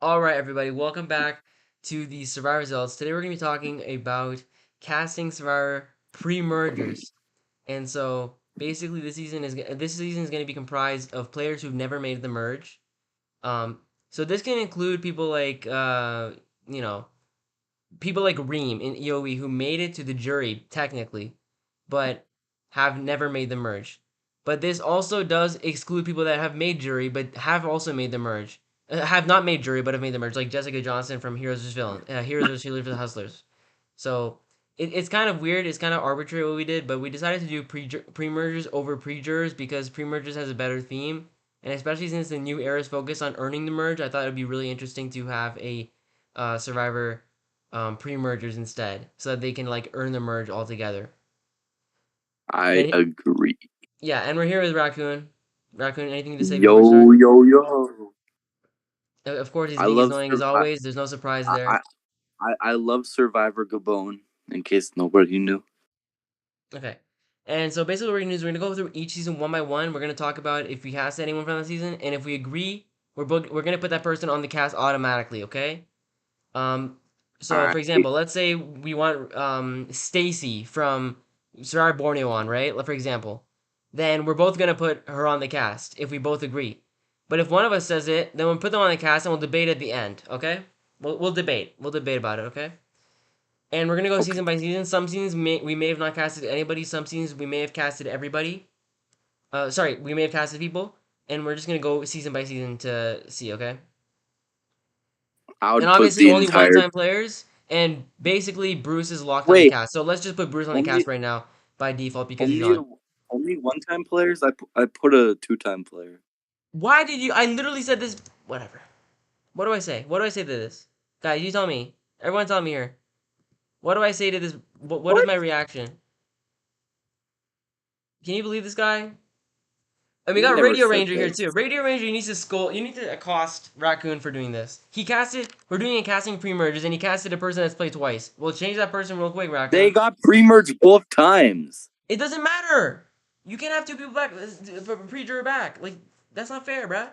All right, everybody, welcome back to the Survivor results. Today we're going to be talking about casting Survivor pre-mergers. And so basically this season is going to be comprised of players who've never made the merge. So this can include people like you know, people like Reem and EOE who made it to the jury technically, but have never made the merge. But this also does exclude people that have made jury but have also made the merge. Have not made jury but have made the merge, like Jessica Johnson from Heroes vs. Villains for the Hustlers. So it's kind of weird. It's kind of arbitrary what we did, but we decided to do pre mergers over pre jurors because pre mergers has a better theme, and especially since the new era is focused on earning the merge, I thought it'd be really interesting to have a Survivor pre mergers instead, so that they can like earn the merge altogether. I And agree. yeah, and we're here with Raccoon. Raccoon, anything to say Yo, before we start? yo, yo. Of course, he's I being as love annoying as always. There's no surprise I, there. I, I love Survivor Gabon. In case nobody knew. Okay. And so basically, what we're gonna do is we're gonna go through each season one by one. We're gonna talk about if we cast anyone from the season, and if we agree, we're gonna put that person on the cast automatically. Okay. Um. So I for example, let's say we want Stacy from Survivor Borneo on, right? For example, then we're both gonna put her on the cast if we both agree. But if one of us says it, then we'll put them on the cast and we'll debate at the end. Okay. We'll debate. We'll debate about it. Okay. And we're gonna go okay. season by season. Some seasons we may have not casted anybody. Some seasons we may have casted everybody. Sorry, we may have casted people, and we're just gonna go season by season to see. Okay. I And would put obviously the only entire. one-time players. And basically Bruce is locked on the Wait, cast. So let's just put Bruce on the cast only right now by default because he's only on. only one-time players. I put a two-time player. Why did you? I literally said this. Whatever. What do I say? What do I say to this? Guys, you tell me. Everyone tell me here. What do I say to this? What is What? my reaction? Can you believe this guy? And we You got never Radio said Ranger here this. too. Radio Ranger needs to scold. You need to accost Raccoon for doing this. He casted. We're doing a casting pre-merges, and he casted a person that's played twice. We'll change that person real quick, They Raccoon. got pre-merged both times. It doesn't matter. You can't have two people back pre-juror back. Like that's not fair, bruh.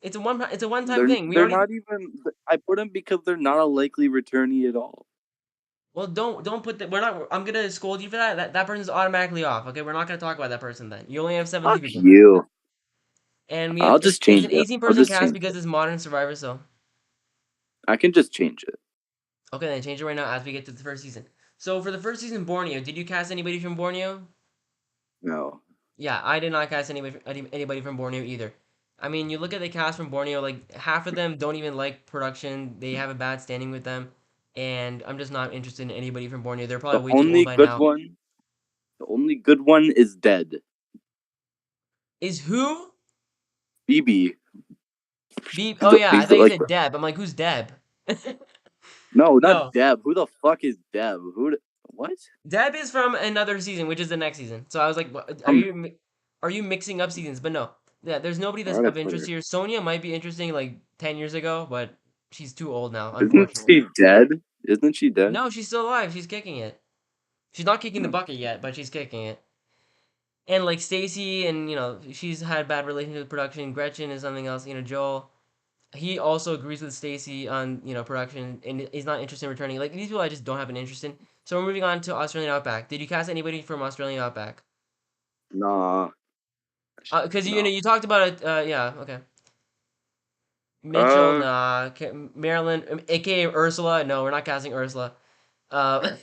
It's a one-time thing. We They're already. not even. I put them because they're not a likely returnee at all. Well, don't put that. We're not. I'm gonna scold you for that. That person's automatically off. Okay, we're not gonna talk about that person then. You only have 17 Fuck people, you. and we have I'll just it's change an it. 18 I'll person just cast change because it. it's modern Survivor. So I can just change it. okay, then change it right now as we get to the first season. So for the first season, Borneo, did you cast anybody from Borneo? No. Yeah, I did not cast anybody from Borneo either. I mean, you look at the cast from Borneo, like half of them don't even like production. They have a bad standing with them, and I'm just not interested in anybody from Borneo. They're The probably way too old only by good now. one, the only good one is dead. Is who? BB. Beep. He's Oh the, yeah, I he's thought the, you like said Deb. I'm like, who's Deb? no, not No, Deb. Who the fuck is Deb? What? Deb is from another season, which is the next season. So I was like, Um, are you mixing up seasons? But no, yeah, there's nobody I that's gotta of put interest her. here. Sonia might be interesting like 10 years ago, but she's too old now, Isn't unfortunately. she dead? Isn't she dead? No, she's still alive. She's kicking it. She's not kicking the No. bucket yet, but she's kicking it. And like Stacy, and she's had bad relationship with production. Gretchen is something else. Joel. He also agrees with Stacy on production, and he's not interested in returning. Like these people, I just don't have an interest in. So we're moving on to Australian Outback. Did you cast anybody from Australian Outback? Nah. Because No. you talked about it. Yeah, okay. Mitchell, Uh. nah. Marilyn, aka Ursula. No, we're not casting Ursula. Uh,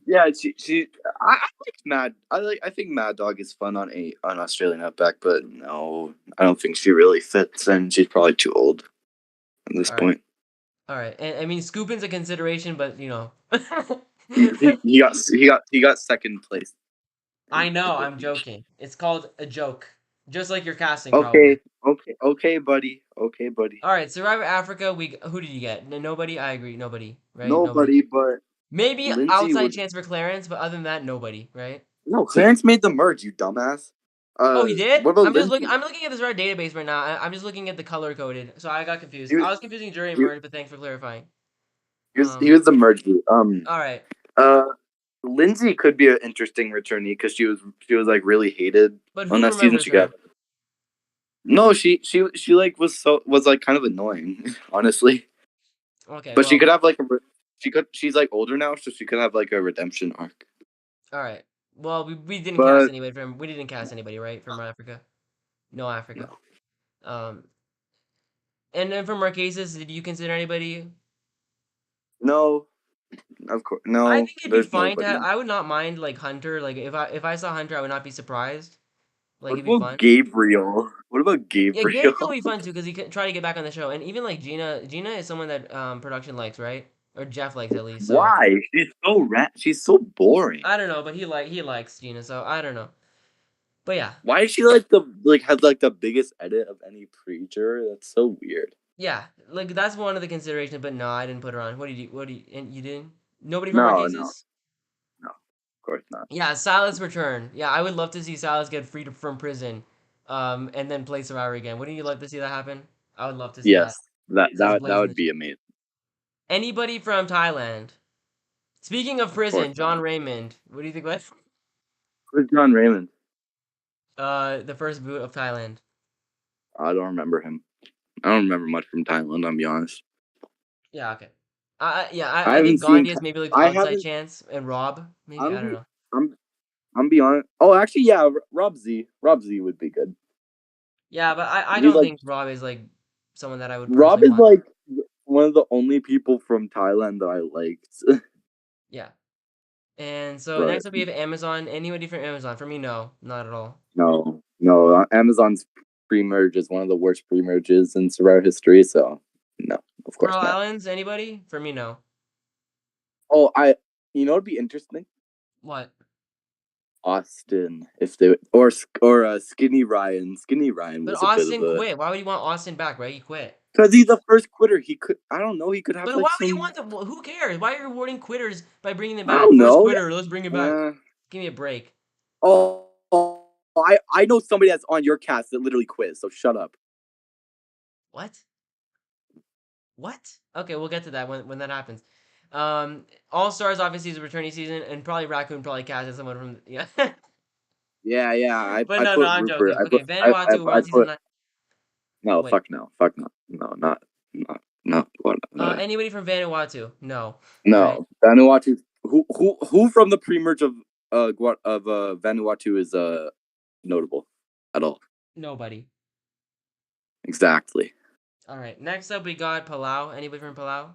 Yeah, she. I like Mad. I think Mad Dog is fun on Australian Outback, but no, I don't think she really fits, and she's probably too old at this all right, point. all right. And I mean, Scoopin's a consideration, but He got second place. I know, In the I'm joking. It's called a joke. Just like your casting, Okay, probably. okay, buddy. Okay, buddy. All right, Survivor Africa. Who did you get? Nobody. I agree. Nobody. Right? Nobody. Nobody but Maybe Lindsay outside would. chance for Clarence, but other than that, nobody. Right? No, Clarence made the merge, you dumbass. Oh, he did. What about I'm just looking. Lindsay? I'm looking at this red database right now. I'm just looking at the color coded. So I got confused. He was I was confusing jury and he, merge, but thanks for clarifying. he was the merge dude. All right. Uh, Lindsay could be an interesting returnee because she was like really hated But on who that season. remembers She got her? No, she like was like kind of annoying, honestly. Okay, But she well, could have like she's like older now, so she could have like a redemption arc. all right. Well, we didn't cast But anybody from we didn't cast anybody, right? From Africa. No Africa. no, Um, and then from Marquesas, did you consider anybody? no, of course, I no. think it'd be There's fine to have, nobody. I would not mind like Hunter. Like if I saw Hunter, I would not be surprised. Like What it'd be about fun. Gabriel? What about Yeah, Gabriel Gabriel? would be fun too because he could try to get back on the show. And even like Gina, Gina is someone that production likes, right? Or Jeff likes at least. So Why? She's so boring. I don't know, but he likes Gina, so I don't know. But yeah, Why is she like the like has like the biggest edit of any preacher? That's so weird. yeah, like that's one of the considerations. But no, I didn't put her on. What did you? What do you? And you didn't? Nobody from No, no, Marquesas? no. Of course not. Yeah, Silas return. Yeah, I would love to see Silas get freed from prison, and then play Survivor again. Wouldn't you love to see that happen? I would love to see that. Yes, that Just that blazing would the be trail. amazing. Anybody from Thailand? Speaking of Of course prison, not. John Raymond. What do you think about Who's John Raymond? the first boot of Thailand? I don't remember him. I don't remember much from Thailand. I'll be honest. Yeah, okay. I I haven't think seen. Gandhi is maybe like the I outside haven't. chance, and Rob maybe I'm I don't be. know. I'm. I'm be honest. Oh, actually, yeah. Rob Z. Rob Z would be good. Yeah, but I He's don't like think Rob is like someone that I would Rob personally is want. like one of the only people from Thailand that I liked. Yeah. And so But next up we have Amazon. Anybody from Amazon? For me, no, not at all. no, no. Amazon's pre-merge is one of the worst pre-merges in Survivor history. So no, of Pearl course not. Islands, anybody? For me, no. Oh, I. You know, it'd be interesting. What? Austin, if they Skinny Ryan. Skinny Ryan But was a bit of Austin a quit. Why would you want Austin back, right? He quit. because he's the first quitter. He could. I don't know. He could have But like why would you some. want them? Who cares? Why are you rewarding quitters by bringing them I back? don't First know. quitter, let's bring him back. Uh, Give me a break. I know somebody that's on your cast that literally quit. So shut up. What? What? Okay, we'll get to that when that happens. All Stars obviously is a returning season, and probably Raccoon probably cast as someone from yeah. Yeah, yeah. But I no, put I'm Rupert. joking. Okay, Vanuatu, we're I on season put 9. no. Wait, Fuck no. Fuck no. No, not what. anybody from Vanuatu? No, right? No. Vanuatu. Who from the pre-merge of Vanuatu is notable at all? Nobody. Exactly. All right. Next up, we got Palau. Anybody from Palau?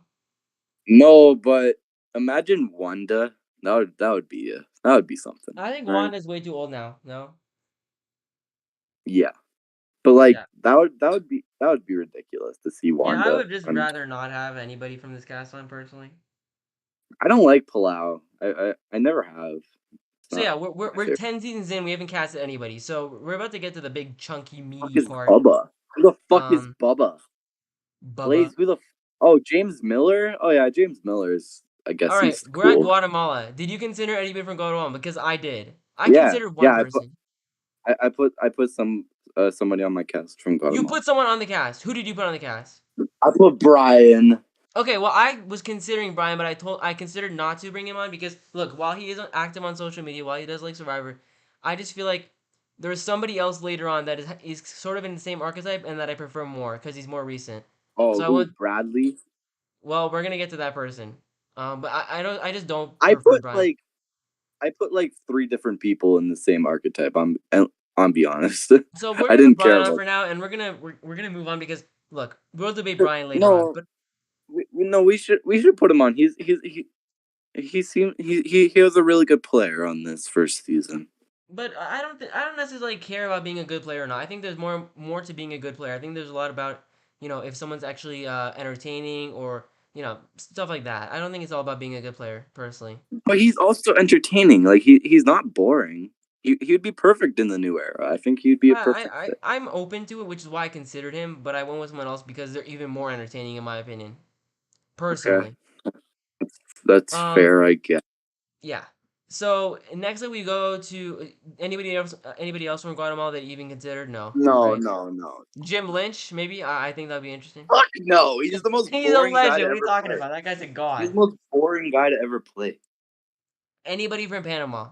No, but imagine Wanda. That would be something, I think right? Juan is way too old now. No. Yeah, but like Yeah. that would be ridiculous to see Yeah, I Wanda. would just And rather not have anybody from this cast on personally. I don't like Palau. I never have. It's So yeah, not we're my we're favorite. 10 seasons in. We haven't casted anybody. So we're about to get to the big chunky Fuck meaty is part. Bubba? Who the fuck is Um, Bubba? Bubba. Blaze? Oh, James Miller. Oh yeah, James Miller is. I All guess right, he's we're at cool. Guatemala. Did you consider anybody from Guatemala? Because I did. I Yeah, considered one yeah. person. I put somebody on my cast from You Guatemala. put someone on the cast. Who did you put on the cast? I put Brian. Okay, well, I was considering Brian, but I considered not to bring him on because look, while he isn't active on social media, while he does like Survivor, I just feel like there's somebody else later on that is sort of in the same archetype and that I prefer more because he's more recent. Oh, So I who? want. Bradley. Well, we're gonna get to that person. But I don't. I just don't I prefer put Brian. like I put like three different people in the same archetype. I'm be honest. So we're I gonna put didn't care Brian on about. for now, and we're gonna move on because look, we'll debate Brian later on. No, no. We should put him on. He seemed he was a really good player on this first season. But I don't necessarily care about being a good player or not. I think there's more to being a good player. I think there's a lot about if someone's actually entertaining or stuff like that. I don't think it's all about being a good player personally. But he's also entertaining. Like he's not boring. He'd be perfect in the new era. I think he'd be a perfect fit. I'm open to it, which is why I considered him. But I went with someone else because they're even more entertaining in my opinion, Okay, personally. that's Um, fair. I guess. yeah. So next up we go to anybody else. Anybody else from Guatemala that you even considered? No, No, right? no, no. Jim Lynch, maybe. I think that'd be interesting. Fuck no. He's the most He's a boring guy to legend. What are you ever talking play. about? That guy's a He's the god. most boring guy to ever play. Anybody from Panama?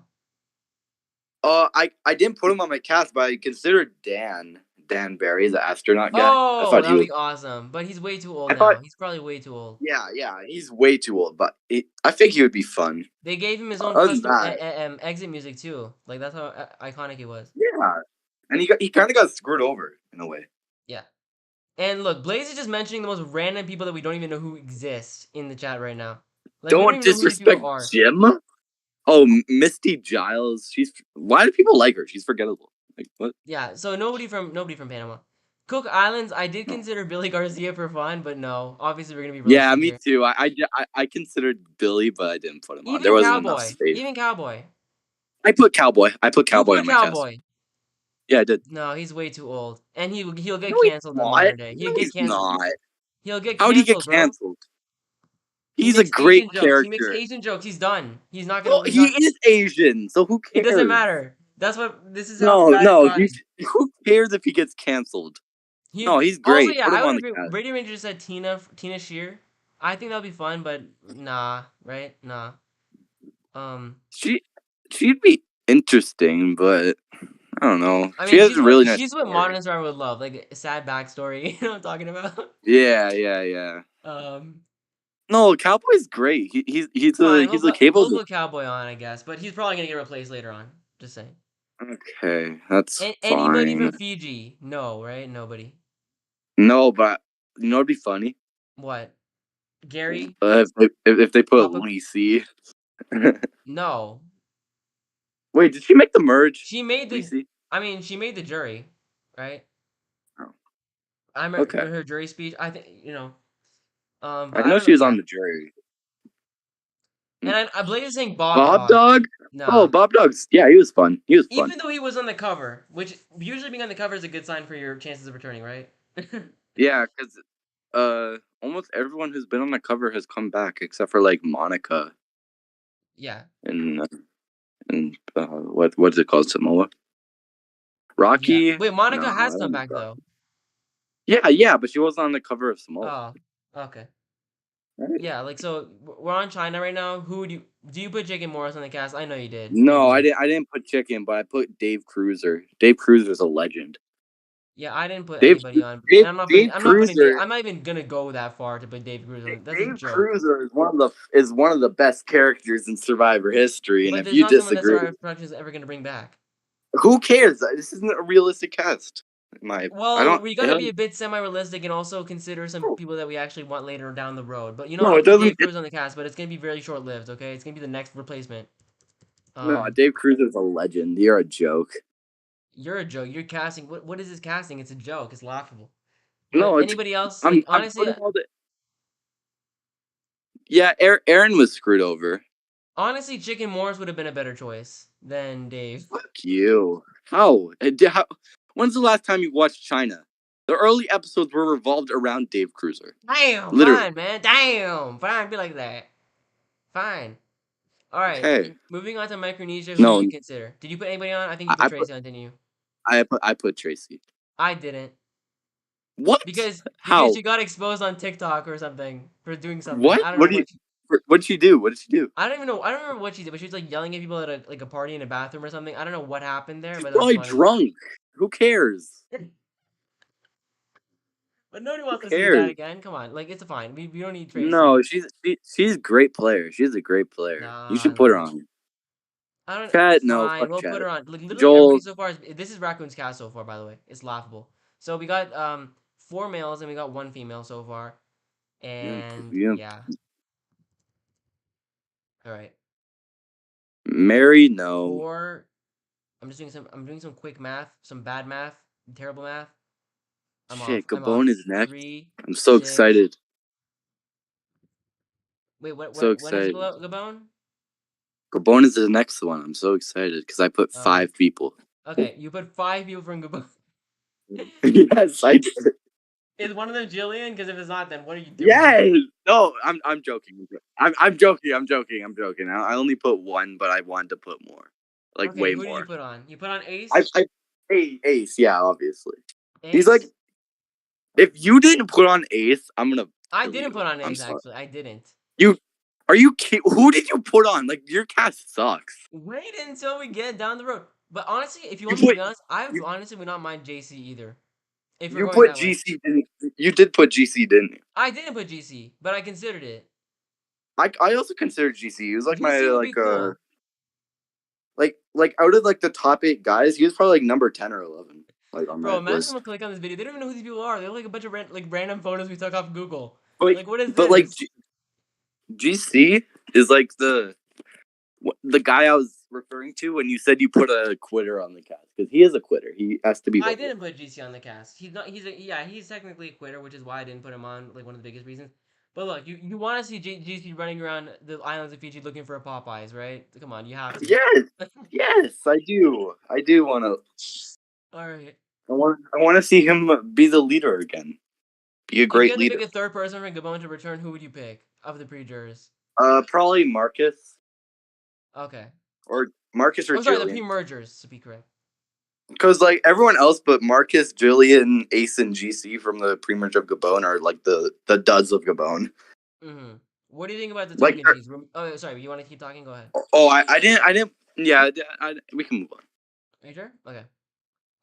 I didn't put him on my cast, but I considered Dan. Dan Barry, the astronaut guy. I Oh, thought that he would was. be awesome. But he's way too old I thought, now. He's probably way too old. yeah, yeah, he's way too old, but I think he would be fun. They gave him his own Other than custom that, exit music too. Like that's how iconic he was. yeah, and he kind of got screwed over in a way. Yeah. And look, Blaze is just mentioning the most random people that we don't even know who exist in the chat right now. Like we don't Don't even know who these people disrespect are. Jim. Oh, Misty Giles. She's why do people like her? She's forgettable. Like what? Yeah. So nobody from Panama. Cook Islands, I did consider Billy Garcia for fun, but no. Obviously, we're gonna be Yeah, realistic me here. too. I considered Billy, but I didn't put him on. There Even wasn't enough Cowboy. space. Even Cowboy. I put Cowboy. I put You Cowboy put on my cast. Cowboy. Yeah, I did. No, he's way too old, and he'll No, get he's canceled in not. modern day. He'll No, get he's canceled. not. He'll get How'd he get canceled, bro. canceled? He He's a makes great Asian jokes. He makes character. Asian jokes. He's done. He's not gonna. Well, He's he not. is Asian, so who It doesn't cares? matter. That's what. This is how No, bad it's no, gotten. who cares if he gets canceled? He No, he's also, great. yeah, Put I him would on the agree. cast. Radio Ranger said Tina Shear. I think that'd be fun, but nah, right? Nah. Um, She she'd be interesting, but I don't know. I She mean, has a really nice she's what story. modern star would love, like a sad backstory. You know what I'm talking about? Yeah, yeah, yeah. Um, No, Cowboy's great. fine. He's a We'll capable. put Cowboy on, I guess, but he's probably gonna get replaced later on. Just saying. Okay, that's Anybody fine. from Fiji? No, right? Nobody. No, but you know what'd be funny? What? Gary? If they put Papa? Lacey. No. Wait, did she make the merge? She made the. Lacey? I mean, she made the jury, right? Oh, I okay. remember her jury speech. I think I but I know don't know. she was Yeah, on the jury. and I Blade is saying Bob Bob Dog. Dog? Oh, Nah, Bob Dog's. Yeah, he was fun. He was fun. even though he was on the cover, which usually being on the cover is a good sign for your chances of returning, right? Yeah, because almost everyone who's been on the cover has come back except for like Monica Yeah, and what's it called, Samoa? yeah. Rocky? Wait, No, Monica I has don't come think back so. though. Yeah, yeah, but she wasn't on the cover of Samoa. Oh, okay. Right? Yeah, like so we're on China right now. Who do you put Jake and Morris on the cast? I know you did. You No, did. I didn't put Chicken, but I put Dave Cruiser. Dave Cruiser's a legend. Yeah, I didn't put Dave anybody on, and Dave Dave I'm not putting Dave. Cruiser I'm not even gonna go that far to put Dave Cruz on. That's a Dave joke. Cruiser is one of the best characters in Survivor history, and But if there's you not someone that disagree, Survivor Production is ever gonna bring back. who cares? This isn't a realistic cast. I Well, don't. we It gotta be a doesn't, bit semi-realistic and also consider some no, people that we actually want later down the road. But you know, no, I'll it put doesn't. Dave Cruz on the cast, but it's gonna be very short-lived. Okay, it's gonna be the next replacement. No, Um, Dave Cruiser's a legend. You're a joke. you're a joke. You're casting. What is this casting? It's a joke. It's laughable. But No, it's. anybody else? Like I'm honestly, putting all the. Yeah, Aaron was screwed over. honestly, Chicken Morris would have been a better choice than Dave. Fuck you. How? When's the last time you watched China? The early episodes were revolved around Dave Cruiser. Damn, Literally. fine, man. Damn, fine. Be like that. Fine. All right. Okay. Moving on to Micronesia. Who did No, you consider? Did you put anybody on? I think you I, put I put Tracy on, didn't you? I put Tracy. I didn't. What? Because How? she got exposed on TikTok or something for doing something. What? I don't know what What'd she do? What did she do? I don't even know. I don't remember what she did, but she was like yelling at people at a party in a bathroom or something. I don't know what happened there, She's but that was probably funny. drunk. Who cares? But nobody Who wants to see that cares? again. Come on, like it's fine. We don't need No, Tracy. she's a great player. She's a great player. You Nah, should put her nah. on. I don't. Chat, no, Fine, fuck we'll put chat. her on. Like literally everybody Joel, so far. This is Raccoon's cast so far, by the way. It's laughable. So we got four males and we got one female so far, and you yeah. All right, Mary, no. four. I'm just doing some. I'm doing some quick math, some bad math, terrible math. I'm off. Shit, I'm off. Gabon is next. Three, I'm so 6. excited. Wait, So when is excited. Gabon? Gabon is the next one. I'm so excited because I put Um. 5 people. Okay, you put 5 people from Gabon. Yes, I did. Is one of them Jillian? Because if it's not, then what are you doing? Yes. No, I'm joking. I'm joking. I'm joking. I only put 1, but I wanted to put more, like Okay, way who did you more. put on? You put on I, Ace. I Ace. Yeah, obviously. He's like, Ace. if you didn't put on Ace, I'm gonna I kill didn't you. put on I'm Ace sorry. actually. I didn't. You are you kidding? Who did you put on? Like your cast sucks. Wait until we get down the road. But honestly, if you You want me to put be honest, I you honestly would not mind JC either. If we're You going put that way, GC, didn't you? Did put GC, didn't you? I didn't put GC, but I considered it. I also considered GC. He was like my GC would be cool, like out of like the top 8 guys, he was probably like number 10 or 11, like on bro. my Imagine list. someone click on this video. They don't even know who these people are. They're like a bunch of like random photos we took off Google. But Like, what is but like this? GC is like the guy I was referring to when you said you put a quitter on the cast, because he is a quitter. He has to be I voted. didn't put GC on the cast. He's not. Yeah. He's technically a quitter, which is why I didn't put him on. Like one of the biggest reasons. But look, you want to see GC running around the islands of Fiji looking for a Popeyes, right? Come on, you have to. Yes, yes, I do. I do want to. All right. I want to see him be the leader again. Be a If you great had to pick leader. a third person from Gabon to return, who would you pick of the pre-jurors? Probably Marcus Okay. or I'm sorry, the Jillian. pre-mergers to be correct. Because like everyone else but Marcus, Jillian, Ace, and GC from the pre-merge of Gabon are like the duds of Gabon. Mm-hmm. What do you think about the Like, token cheese? Oh, sorry. You want to keep talking? Go ahead. oh, I didn't. Yeah, we can move on. Are you sure? Okay.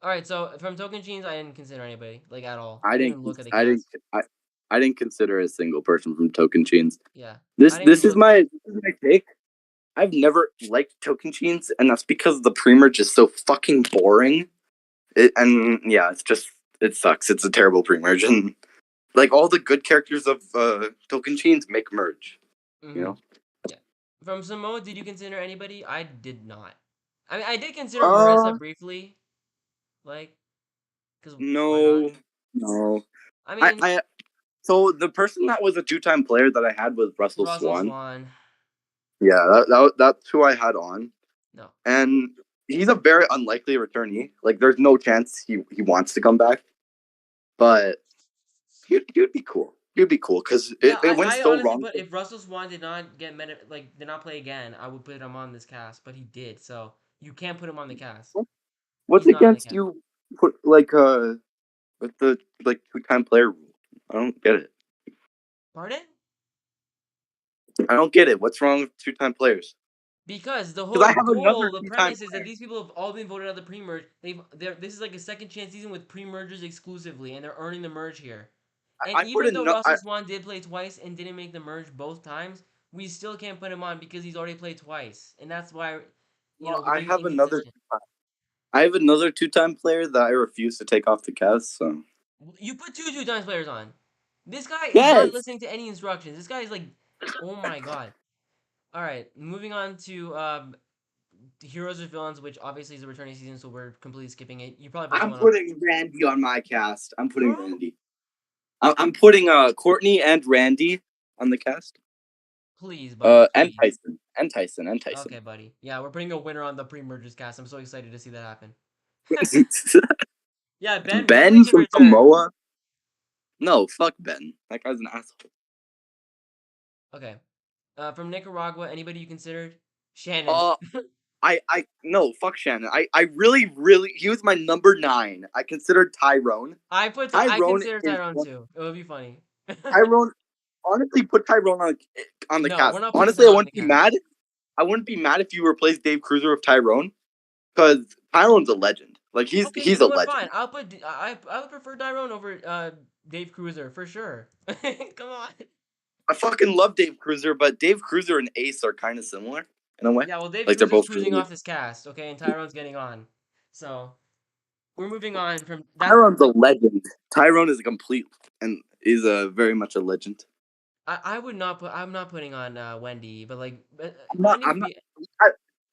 All right. So from token genes, I didn't consider anybody like at all. I I didn't didn't, even look at the I didn't, cast. I, I didn't consider a single person from Token Chains. Yeah. I This didn't even this is look. my take. I've never liked Token Chains, and that's because the pre-merge is so fucking boring. And yeah, it sucks. It's a terrible pre-merge, and like all the good characters of Token Chains make merge. You Mm-hmm. know. Yeah. From Samoa, did you consider anybody? I did not. I mean, I did consider Marissa Uh, briefly, like, because why not? no, no. I I, mean, I so the person that was a 2-time player that I had was Russell Russell Swan. Swan. Yeah, that's who I had on, No. and he's a very unlikely returnee. Like, there's no chance he wants to come back, but he'd be cool. He'd be cool because Yeah, it went I so honestly wrong. put if Russell Swan did not get did not play again, I would put him on this cast, but he did. So you can't put him on the cast. What's He's not on the against cast. you? Put like with the like 2-time player rule. I don't get it. Pardon? I don't get it. What's wrong with 2-time players? Because the Because whole I have another goal, the 2-time premise is that player. these people have all been voted out of the pre-merge. This is like a second chance season with pre-mergers exclusively, and they're earning the merge here. And I put even in though no. Russell Swan did play twice and didn't make the merge both times, we still can't put him on because he's already played twice, and that's why, Well, we're being I have inconsistent. another 2-time player that I refuse to take off the cast. So You put two times players on. This guy is not yes, listening to any instructions. This guy is like, oh my god. All right, moving on to heroes or villains, which obviously is a returning season, so we're completely skipping it. You probably put I'm someone else. putting Randy on my cast. I'm putting Who? Randy. I'm putting Courtney and Randy on the cast. Please, buddy, And please. Tyson, and Tyson, and Tyson. Okay, buddy. Yeah, we're putting a winner on the pre-mergers cast. I'm so excited to see that happen. Yeah, Ben really Ben should from return. Samoa. No, fuck Ben. That guy's an asshole. Okay. From Nicaragua, anybody you considered? Shannon. Uh, I no, fuck Shannon. I really he was my number 9. I considered Tyrone. I Tyrone consider is Tyrone too. It would be funny. Tyrone. Honestly, put Tyrone on the No, we're cast. not putting Honestly, I Tyrone on the wouldn't be cast. mad. I wouldn't be mad if you replaced Dave Cruiser with Tyrone, because Tyrone's a legend. Like Okay, you he's a know what? Fine. legend. I would prefer Tyrone over Dave Cruiser for sure. Come on. I fucking love Dave Cruiser, but Dave Cruiser and Ace are kind of similar in a way. Yeah, well, Dave Like they're Cruiser's both cruising really. off his cast, okay, and Tyrone's getting on. So we're moving on from that. Tyrone's a Like, legend. Tyrone is a complete and is a very much a legend. I would not put. I'm not putting on Wendy, but like I'm not. Wendy I'm would not. be. I,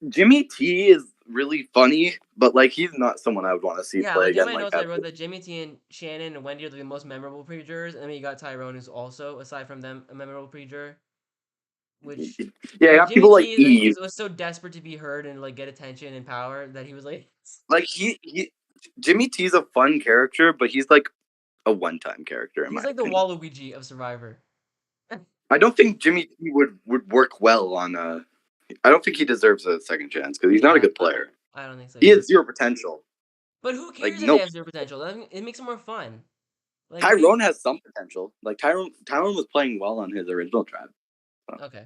Jimmy T is really funny, but like he's not someone I would want to see Yeah, play like in again my like notes, I that. wrote that Jimmy T and Shannon and Wendy are the most memorable pre-jurors, and then you got Tyrone, who's also, aside from them, a memorable pre-juror. Which, Yeah, you like, got Jimmy people like T Eve. was so desperate to be heard and like get attention and power that he was like, Like he Jimmy T's a fun character, but he's like a one-time character in he's my like the opinion. Waluigi of Survivor. I don't think Jimmy T would work well on I don't think he deserves a second chance because he's not a Yeah, good player. I don't think so He either. has zero potential. But who Like cares if they no, have zero potential? It makes it more fun. Like, what do you? Tyrone has some potential. Like Tyrone was playing well on his original tribe. So. Okay,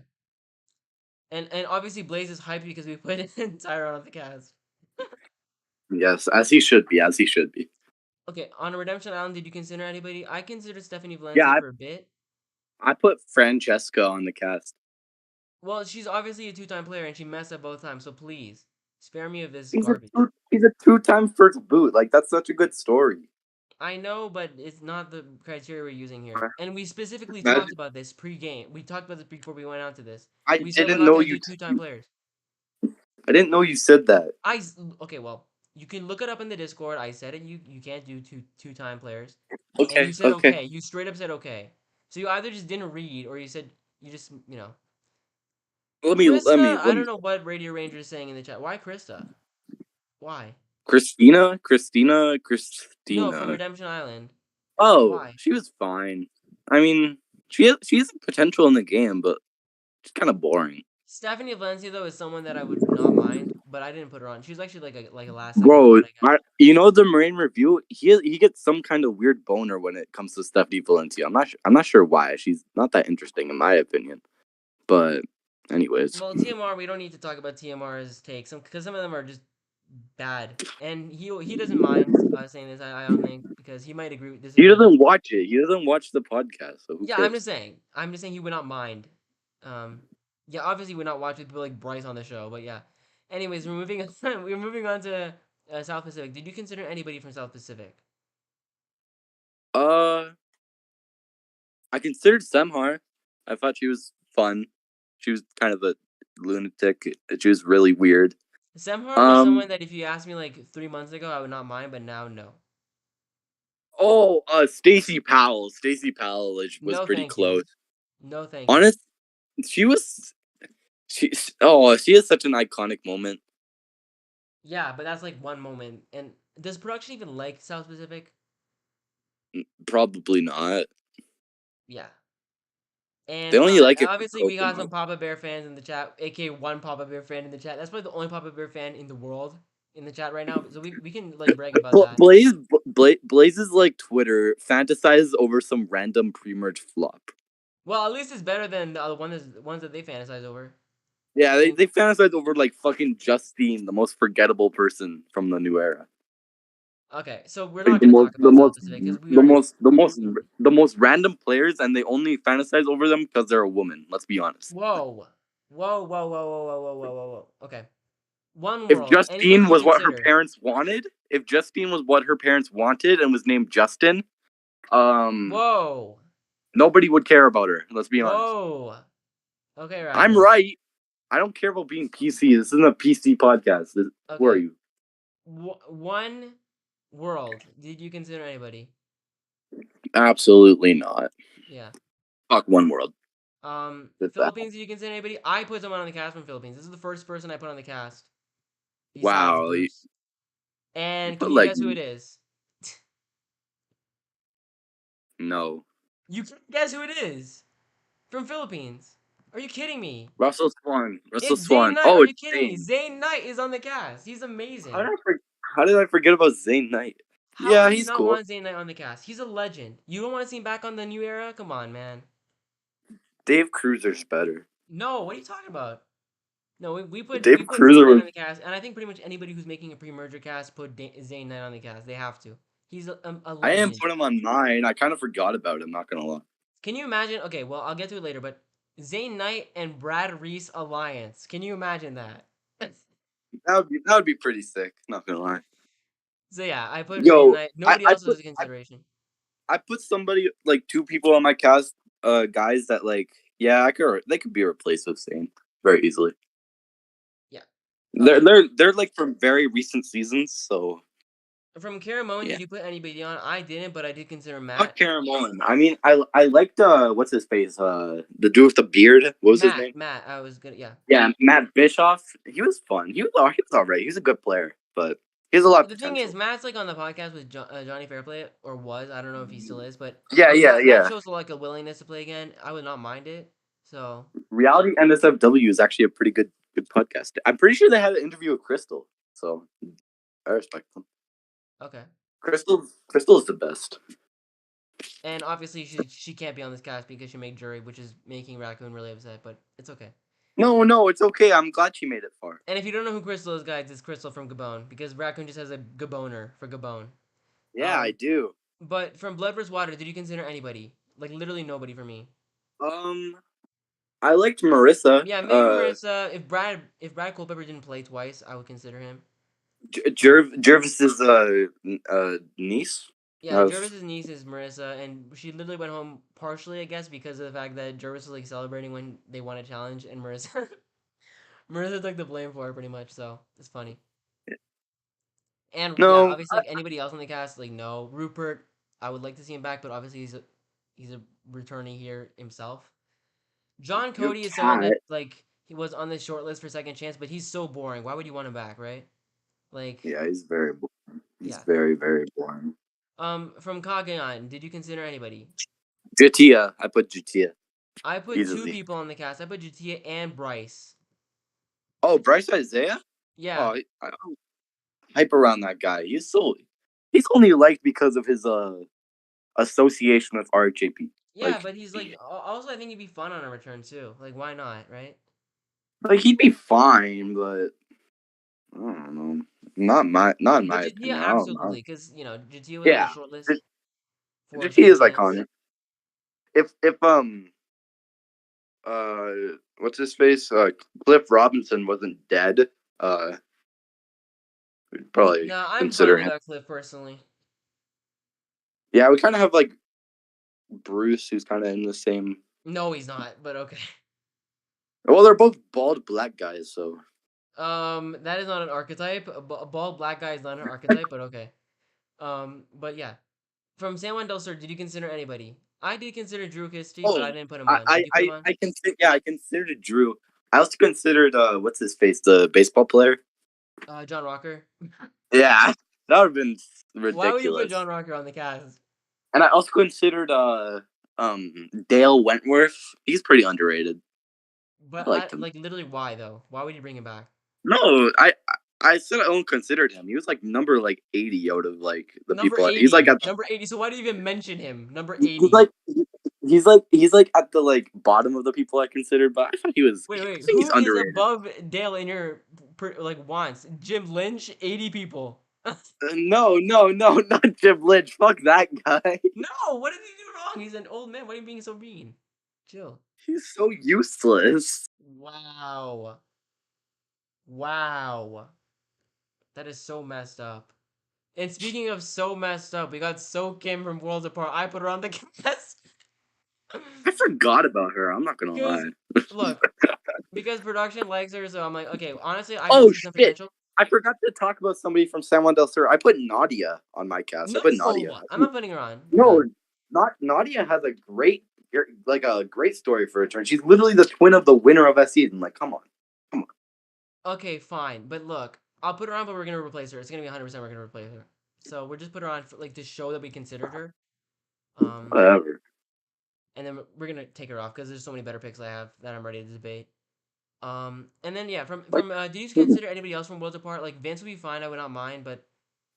and obviously Blaze is hyped because we put in Tyrone on the cast. Yes, as he should be. As he should be. Okay, on Redemption Island, did you consider anybody? I considered Stephanie Yeah, Valencia for a bit. I put Francesca on the cast. Well, she's obviously a two-time player, and she messed up both times. So please spare me of this He's a garbage. he's a two-time first boot. Like that's such a good story. I know, but it's not the criteria we're using here. And we specifically talked Imagine, about this pre-game. We talked about this before we went on to this. I We said we're didn't not know gonna you. do two-time players. I didn't know you said that. Okay, well, you can look it up in the Discord. I said it. You can't do two-time players, and you Okay, said okay. okay. You straight up said okay. So you either just didn't read, or you said you just Krista. I Let me. don't know what Radio Ranger is saying in the chat. Why Krista? Why? No, from Christina. Redemption Island. Oh, Why? she was fine. I mean, she has potential in the game, but she's kind of boring. Stephanie Valencia though is someone that I would not mind, but I didn't put her on. She was actually like a last second Bro, thought, I guess. you know the Marine Review. He gets some kind of weird boner when it comes to Stephanie Valencia. I'm not sure why. She's not that interesting in my opinion. But anyways, Well, TMR, we don't need to talk about TMR's takes, because some of them are just bad, and he doesn't mind saying this. I don't think because he might agree he disagree with us. doesn't watch it. He doesn't watch the podcast, so who Yeah, I'm cares? just saying. I'm just saying he would not mind. Um, yeah, obviously we're not watching people like Bryce on the show, but yeah. Anyways, we're moving on. We're moving on to South Pacific. Did you consider anybody from South Pacific? Uh, I considered Semhar. I thought she was fun. She was kind of a lunatic. She was really weird. Semhar was Um. someone that if you asked me like 3 months ago, I would not mind, but now no. Oh, Stacy Powell. Stacy Powell was No, pretty thank you. close. No, thank you. Honest, she was. She. Oh, she has such an iconic moment. Yeah, but that's like one moment. And does production even like South Pacific? Probably not. Yeah. And They only like it for obviously we got some coconut. Papa Bear fans in the chat, aka one Papa Bear fan in the chat. That's probably the only Papa Bear fan in the world in the chat right now. So we can like brag about that. Blaze's like Twitter fantasizes over some random pre-merge flop. Well, at least it's better than the other ones that they fantasize over. Yeah, I think. they fantasize over like fucking Justine, the most forgettable person from the new era. Okay, so we're Like not gonna talk about South Pacific because we already. the most random players, and they only fantasize over them because they're a woman. Let's be honest. Whoa, whoa, whoa, whoa, whoa, whoa, whoa, whoa, whoa, whoa. Okay, One If World. Anybody Justine you was what her consider? parents wanted, if Justine was what her parents wanted and was named Justin, um, Whoa, nobody would care about her. Let's be honest. whoa. Okay, I'm Raccoon. right. I don't care about being PC. This isn't a PC podcast. Who are Okay, you? One World. Did you consider anybody? Absolutely not. Yeah. Fuck One World. It's that. Philippines. Did you consider anybody? I put someone on the cast from Philippines. This is the first person I put on the cast besides Wow. Bruce. You And can put you like guess who it is? no. You can't guess who it is from Philippines. Are you kidding me? Russell Swan. Russell It's Zayn Swan. Knight. Are Oh, it's you kidding me? Zayn. Zayn Knight is on the cast. He's How did amazing. I How did I forget about Zayn Knight? How Yeah, would you he's not cool. want Zayn Knight on the cast? He's a legend. You don't want to see him back on the new era? Come on, man. Dave Cruzer's better. No, what are you talking about? No, we Dave put Zayn Cruiser Knight was on the cast, and I think pretty much anybody who's making a pre-merger cast put Zayn Knight on the cast. They have to. He's a I didn't legend. put him on mine. I kind of forgot about him, not gonna lie. Can you imagine? Okay, well I'll get to it later, but Zayn Knight and Brad Reese alliance. Can you imagine that? That would be pretty sick, not gonna lie. So yeah, I put Zayn Yo, Knight. Nobody else was a consideration. I put somebody like two people on my cast, guys that like yeah, they could be replaced with Zayn very easily. Yeah. Okay. They're like from very recent seasons, so From Caramon, yeah. did you put anybody on? I didn't, but I did consider Not Matt. Karen Mullen. I mean, I liked what's his face, the dude with the beard. What was his name? Matt. I was good. Yeah. Yeah, Matt Bischoff. He was fun. He was alright. He's a good player, but he has a lot of The thing is, potential. Matt's like on the podcast with Johnny Fairplay, or was. I don't know if he still is, but Yeah, like yeah, Matt yeah. shows like a willingness to play again. I would not mind it. So Reality NSFW is actually a pretty good podcast. I'm pretty sure they had an interview with Crystal, so I respect them. okay. Crystal is the best. And obviously she can't be on this cast because she made jury, which is making Raccoon really upset. But it's okay. No, it's okay. I'm glad she made it far. And if you don't know who Crystal is, guys, it's Crystal from Gabon because Raccoon just has a Gaboner for Gabon. Yeah, I Um, do. but from Blood vs. Water, did you consider anybody? Like literally nobody for me. Um, I liked Marissa. Yeah, maybe Marissa. If Brad Culpepper didn't play twice, I would consider him. Jervis's niece. Yeah, Of Jervis's niece is Marissa, and she literally went home partially, I guess, because of the fact that Jervis was like celebrating when they won a challenge, and Marissa, Marissa took the blame for it pretty much. So it's funny. And yeah, no, obviously, like anybody else on the cast, like no Rupert, I would like to see him back, but obviously he's a returnee here himself. John your Cody is someone that cat. like he was on the short list for second chance, but he's so boring. Why would you want him back, right? Like, Yeah, he's very boring. He's yeah. very very boring. From Kagayan, did you consider anybody? Jutia, I put Jutia I put two easily. people on the cast. I put Jatia and Bryce. Oh, Bryce Isaiah. Yeah, Oh, I don't hype around that guy. He's only liked because of his association with RJP. yeah, Like but he's like also I think he'd be fun on a return too. Like why not, right? like he'd be fine, but I don't know. Not in But my Jatia opinion. I don't know. absolutely, because Jatia was on the Yeah, short list for Jutia second is chance. iconic. If what's his face? Cliff Robinson wasn't dead. Uh, we'd probably No, I'm fine consider him. without Cliff personally. Yeah, we kind of have like Bruce, who's kind of in the same. No, he's not, but okay. Well, they're both bald black guys, so That is not an archetype. A bald black guy is not an archetype, but okay. But yeah, from San Juan del Sur, did you consider anybody? I did consider Drew Christie, but oh, I didn't put him on. Did you put him on? I consider yeah, I considered Drew. I also considered what's his face, the baseball player. John Rocker. Yeah, that would have been Why would you put John ridiculous. Rocker on the cast? And I also considered Dale Wentworth. He's pretty underrated. But I liked him. like literally why though? Why would you bring him back? No, I said I only considered him. He was like number like 80 out of like the Number people. He's like 80. at Number 80. So why do you even mention him? Number he's 80. like he's like at the like bottom of the people I considered, but I thought Wait, I wait. think he's Who is underrated. above Dale in your like wants? Jim Lynch, 80 people. No, not Jim Lynch. Fuck that guy. No, what did he do wrong? He's an old man. Why are you being so mean? Chill. He's so useless. Wow. Wow. That is so messed up. And speaking of so messed up, we got So Kim from Worlds Apart. I put her on the cast. I forgot about her. I'm not gonna Because, lie. look, because production likes her, so I'm like, okay, honestly, I do Oh see some shit! potential. I forgot to talk about somebody from San Juan del Sur. I put Nadia on my cast. I put Nadia. No! I'm not putting her on. You're No, done. not Nadia has a great story for a turn. She's literally the twin of the winner of that season. Like, come on, come on, Okay, fine. But look, I'll put her on, but we're going to replace her. It's going to be 100% we're going to replace her. So we're just put her on for, like to show that we considered her. Um, whatever. and then we're going to take her off because there's so many better picks I have that I'm ready to debate. And then yeah, Like, did you consider anybody else from Worlds Apart? Like Vince would be fine, I would not mind, but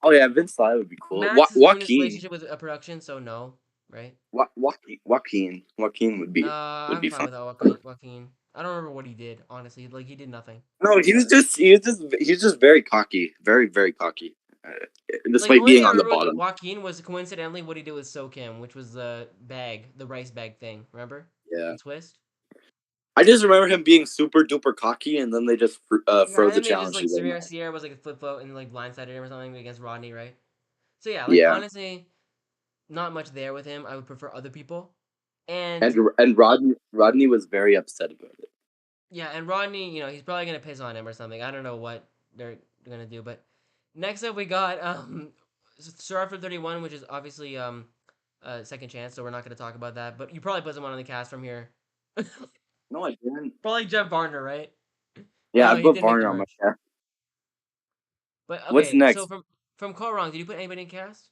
oh yeah, Vince Lai would be cool. Max has ruined his Joaquin, relationship with a production, so no, right? Joaquin would I'm be fine fun. with that Joaquin. I don't remember what he did, honestly. Like he did nothing. No, he was just very cocky, very cocky, Like the despite only being thing I on the remember with bottom. Joaquin was coincidentally what he did with So Kim, which was the rice bag thing. Remember? Yeah, In Twist. I just remember him being super duper cocky, and then they just Yeah, and froze the then they just challenge like and then Sierra was like a flip float and like blindsided him or something against Rodney, right? So yeah, like yeah. honestly, not much there with him. I would prefer other people. And And Rodney was very upset about it. yeah, and Rodney, he's probably gonna piss on him or something. I don't know what they're gonna do, but next up we got Starford 31, which is obviously second chance, so we're not gonna talk about that. But you probably put someone on the cast from here. No, I didn't. Probably Jeff Barner, right? Yeah, I He put did make the Varner on my merch. cast. But What's okay, so next? from Korong, did you put anybody in cast?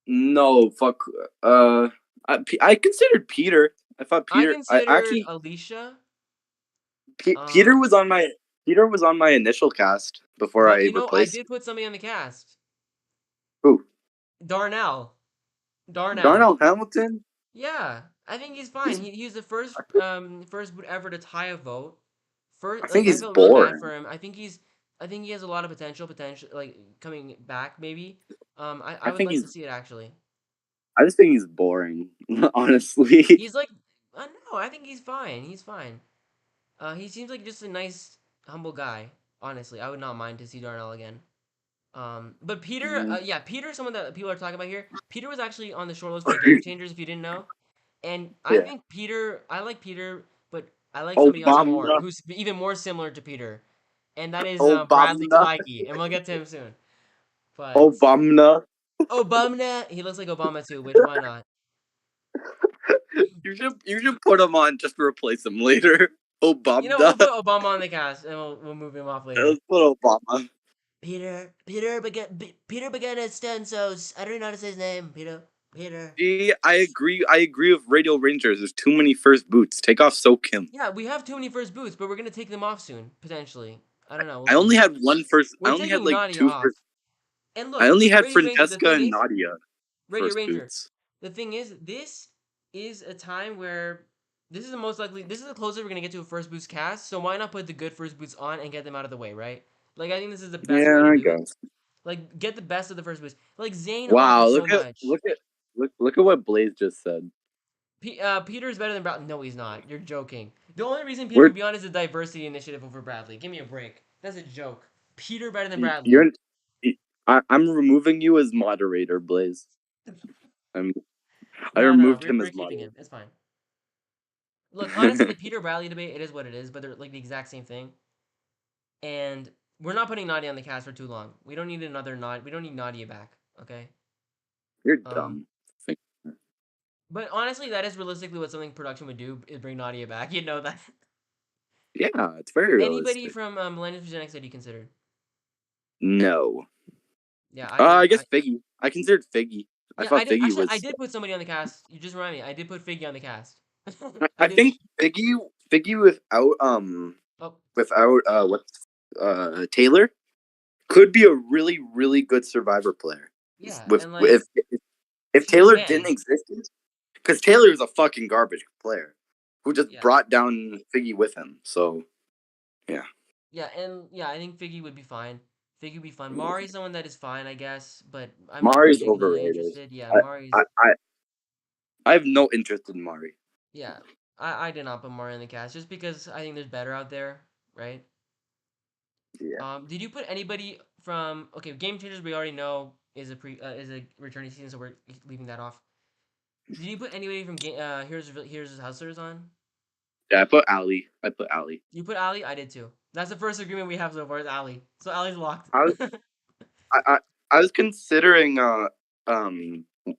No, fuck. I considered Peter. I thought I Peter. I considered actually Alicia. Peter Um, was on my initial cast before but I I replaced did put somebody on the cast. who? Darnell. Darnell. Darnell Hamilton. Yeah, I think he's fine. He's He's the first boot ever to tie a vote. I First, think like I he's felt really bad boring. for him. I think he's I think he has a lot of potential, like coming back maybe. I I would think like to he's. see it actually. I just think he's boring. Honestly. He's like, no, I think he's fine. He's fine. He seems like just a nice, humble guy. Honestly, I would not mind to see Darnell again. But Peter, Mhm. yeah, Peter is someone that people are talking about here. Peter was actually on the short list for the Game Changers, if you didn't know. And I Yeah. think Peter, I like Peter, but I like somebody else more, Obama. who's even more similar to Peter, and that is Bradley Obama. Kleike, and we'll get to him soon. But Obama. Obama, he looks like Obama too, which why not? You should put him on just to replace him later. You know, we'll Obama. put Obama on the cast, and we'll move him off later. Let's put Obama. Peter began at Stensos. I don't know how to say his name. Peter. Gee, I agree. I agree with Radio Rangers. There's too many first boots. Take off So Kim. Yeah, we have too many first boots, but we're gonna take them off soon, potentially. I don't know. We'll I only see. had one first. I We're only had taking like Nadia two off. first. And I look, only had Radio Ranger. The Francesca thing and is, Nadia Radio first Ranger. boots. The thing is, this is a time where this is the most likely. This is the closest we're gonna get to a first boost cast. So why not put the good first boots on and get them out of the way, right? Like I think this is the best way Yeah, to I do it. guess. Like get the best of the first boost. Like Zane Wow, offers so look at much. look at look at what Blaze just said. Peter is better than Bradley. No, he's not. You're joking. The only reason Peter We're would be on is the diversity initiative over Bradley. Give me a break. That's a joke. Peter better than you're Bradley. I'm removing you as moderator, Blaze. I'm I No. removed We're, him we're as keeping him. moderator. It's fine. Look, honestly, the Peter Bradley debate, it is what it is, but they're like the exact same thing. And we're not putting Nadia on the cast for too long. We don't need another Nadia. We don't need Nadia back. Okay. You're Um. dumb. But honestly, that is realistically what something production would do is bring Nadia back. You know that. Yeah, it's very Anybody realistic. from Millennium Gen X that you considered? No. Yeah, I guess Figgy. I considered Figgy. I Yeah, thought I did. Figgy Actually, I was. did put somebody on the cast. You just remind me. I did put Figgy on the cast. I I did. think Figgy without Oh, what Taylor could be a really good Survivor player. yeah, With and like if he's a Taylor didn't man. exist, because Taylor is a fucking garbage player who just Yeah, brought down Figgy with him. So yeah, yeah, and yeah, I think Figgy would be fine. Figgy would be fun. Mari's someone that is fine, I guess, but I'm not Mari's particularly overrated. interested. Yeah, I I Mari's. I, I have no interest in Mari. Yeah, I did not put Mari on the cast just because I think there's better out there, right? Yeah. Did you put anybody from okay, Game Changers? We already know is a returning season, so we're leaving that off. Did you put anybody from Here's Hustlers on? Yeah, I put Ali. I put Ali. You put Ali? I did too. That's the first agreement we have so far is Ali. So Ali's locked. I was I, I, I was considering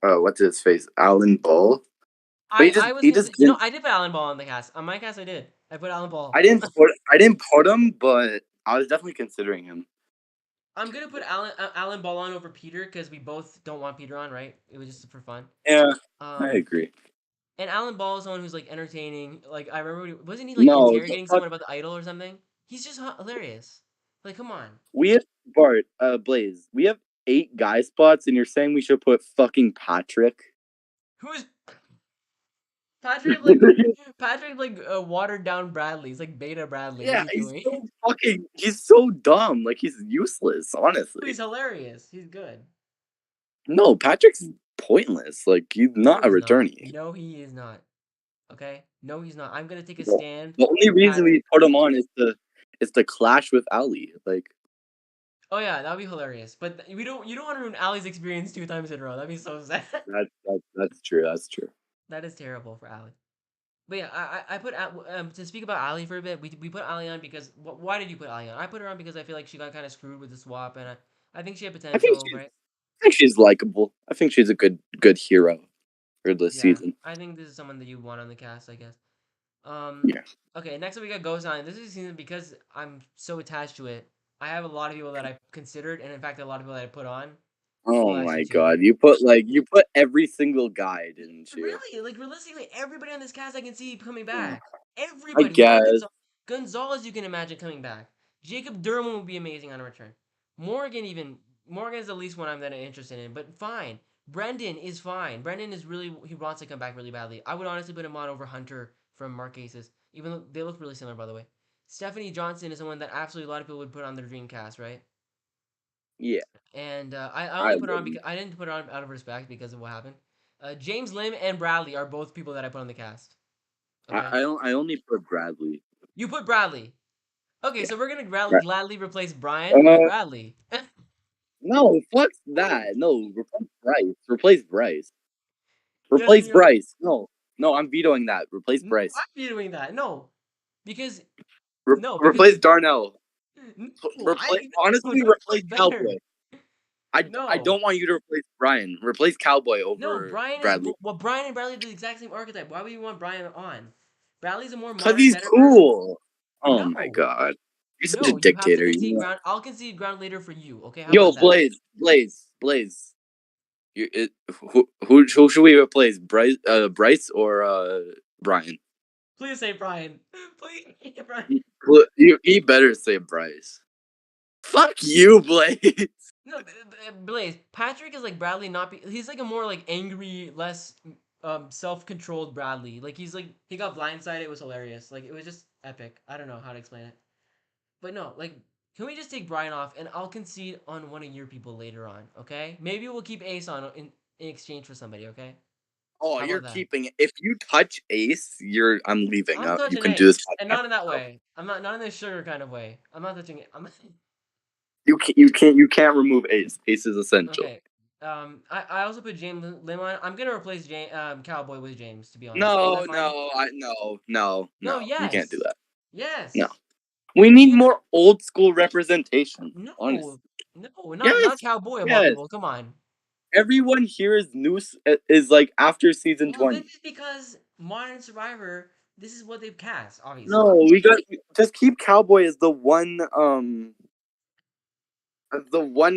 what's his face, Alan Ball, but I was he gonna just say, didn't. I did put Alan Ball on the cast. On my cast, I did. I put Alan Ball. I didn't put him, but I was definitely considering him. I'm gonna put Alan Ball on over Peter because we both don't want Peter on, right? It was just for fun. Yeah, I Um, agree. and Alan Ball is someone who's like entertaining. Like I remember, wasn't he like No, interrogating fuck. someone about the idol or something? He's just hilarious. Like, come on. We have Bart, Blaze. We have 8 guy spots, and you're saying we should put fucking Patrick. Who's Patrick? Like Patrick, like watered down Bradley. He's like beta Bradley. What's Yeah, he doing? he's so dumb. Like he's useless, He's honestly. hilarious. He's good. No, Patrick's pointless. Like he's No, not a he's not. returnee. No, he is not. Okay? No, he's not. I'm gonna take a The stand the only for reason Patrick. we put him on is to clash with Ali. Like Oh yeah, that'd be hilarious. But we don't. You don't want to ruin Ali's experience 2 times in a row. That'd be so sad. that's true. That's true. That is terrible for Ali. But yeah, I put to speak about Ali for a bit. We put Ali on because why did you put Ali on? I put her on because I feel like she got kind of screwed with the swap, and I think she had I think potential, she's right? I think she's likable. I think she's a good hero for this Yeah, season. I think this is someone that you want on the cast, I guess. Um, Yeah. okay, next up we got Ghost Island. This is a season because I'm so attached to it. I have a lot of people that I considered, and in fact, a lot of people that I put on. Oh Well, actually, my two. god, you put every single guy, didn't you? Really, like realistically, everybody on this cast I can see coming Oh, back. I Everybody, even guess. Gonzalez, you can imagine coming back. Jacob Derwin would be amazing on a return. Morgan, even Morgan is the least one I'm that interested in, but fine. Brendan is fine. Brendan is really he wants to come back really badly. I would honestly put him on over Hunter from Marquesas, even though they look really similar, by the way. Stephanie Johnson is someone that absolutely a lot of people would put on their dream cast, right? Yeah, And I I only put her on wouldn't. because I didn't put her on out of respect because of what happened. James Lim and Bradley are both people that I put on the cast. Okay, I only put Bradley. you put Bradley. Okay, Yeah. so we're gonna Right. gladly replace Brian with Bradley. No, fuck that. No, replace Bryce. Replace Bryce. Yes, Replace Bryce. No, no, I'm vetoing that. Replace no, Bryce. I'm doing that. No, because Replace because Darnell. no, I Replace think no, honestly Darnell's replace better. Cowboy. I No, don't want you to replace Brian. Replace Cowboy no, over Brian is Bradley. well. Brian and Bradley are the exact same archetype. Why would you want Brian on? Bradley's a more Cause modern, he's better version. cool. Oh my No, god. You're such a no, you have to dictator, concede ground. I'll concede ground later for you. Okay, how Yo, about that? Blaze. Who should we replace? Bryce or Brian? Please say Brian. Please, Brian. You better say Bryce. Fuck you, Blaze. No, Blaze. Patrick is like Bradley. Not be. He's like a more like angry, less self-controlled Bradley. Like he's like he got blindsided. It was hilarious. Like it was just epic. I don't know how to explain it. But no, like can we just take Brian off and I'll concede on one of your people later on. Okay? Maybe we'll keep Ace on in exchange for somebody. Okay? Oh, How you're about that? keeping it. If you touch Ace, I'm leaving. I'm You touching can do this Ace, and podcast not in that yourself. way. I'm not in this sugar kind of way. I'm not touching it. I'm You can't remove Ace. Ace is essential. okay. I also put James Lim on. I'm gonna replace Cowboy with James. To be honest, is No, that fine? no. No. You can't do Yes. that. No. Yes. We need You know. more old school representation. Honestly. No. No. Not Yes. Cowboy of all Yes. people. Come on. Everyone here is new. Is like after season Well, this 20. is because Modern Survivor. This is what they've cast. No, Obviously. we got just keep Cowboy as the one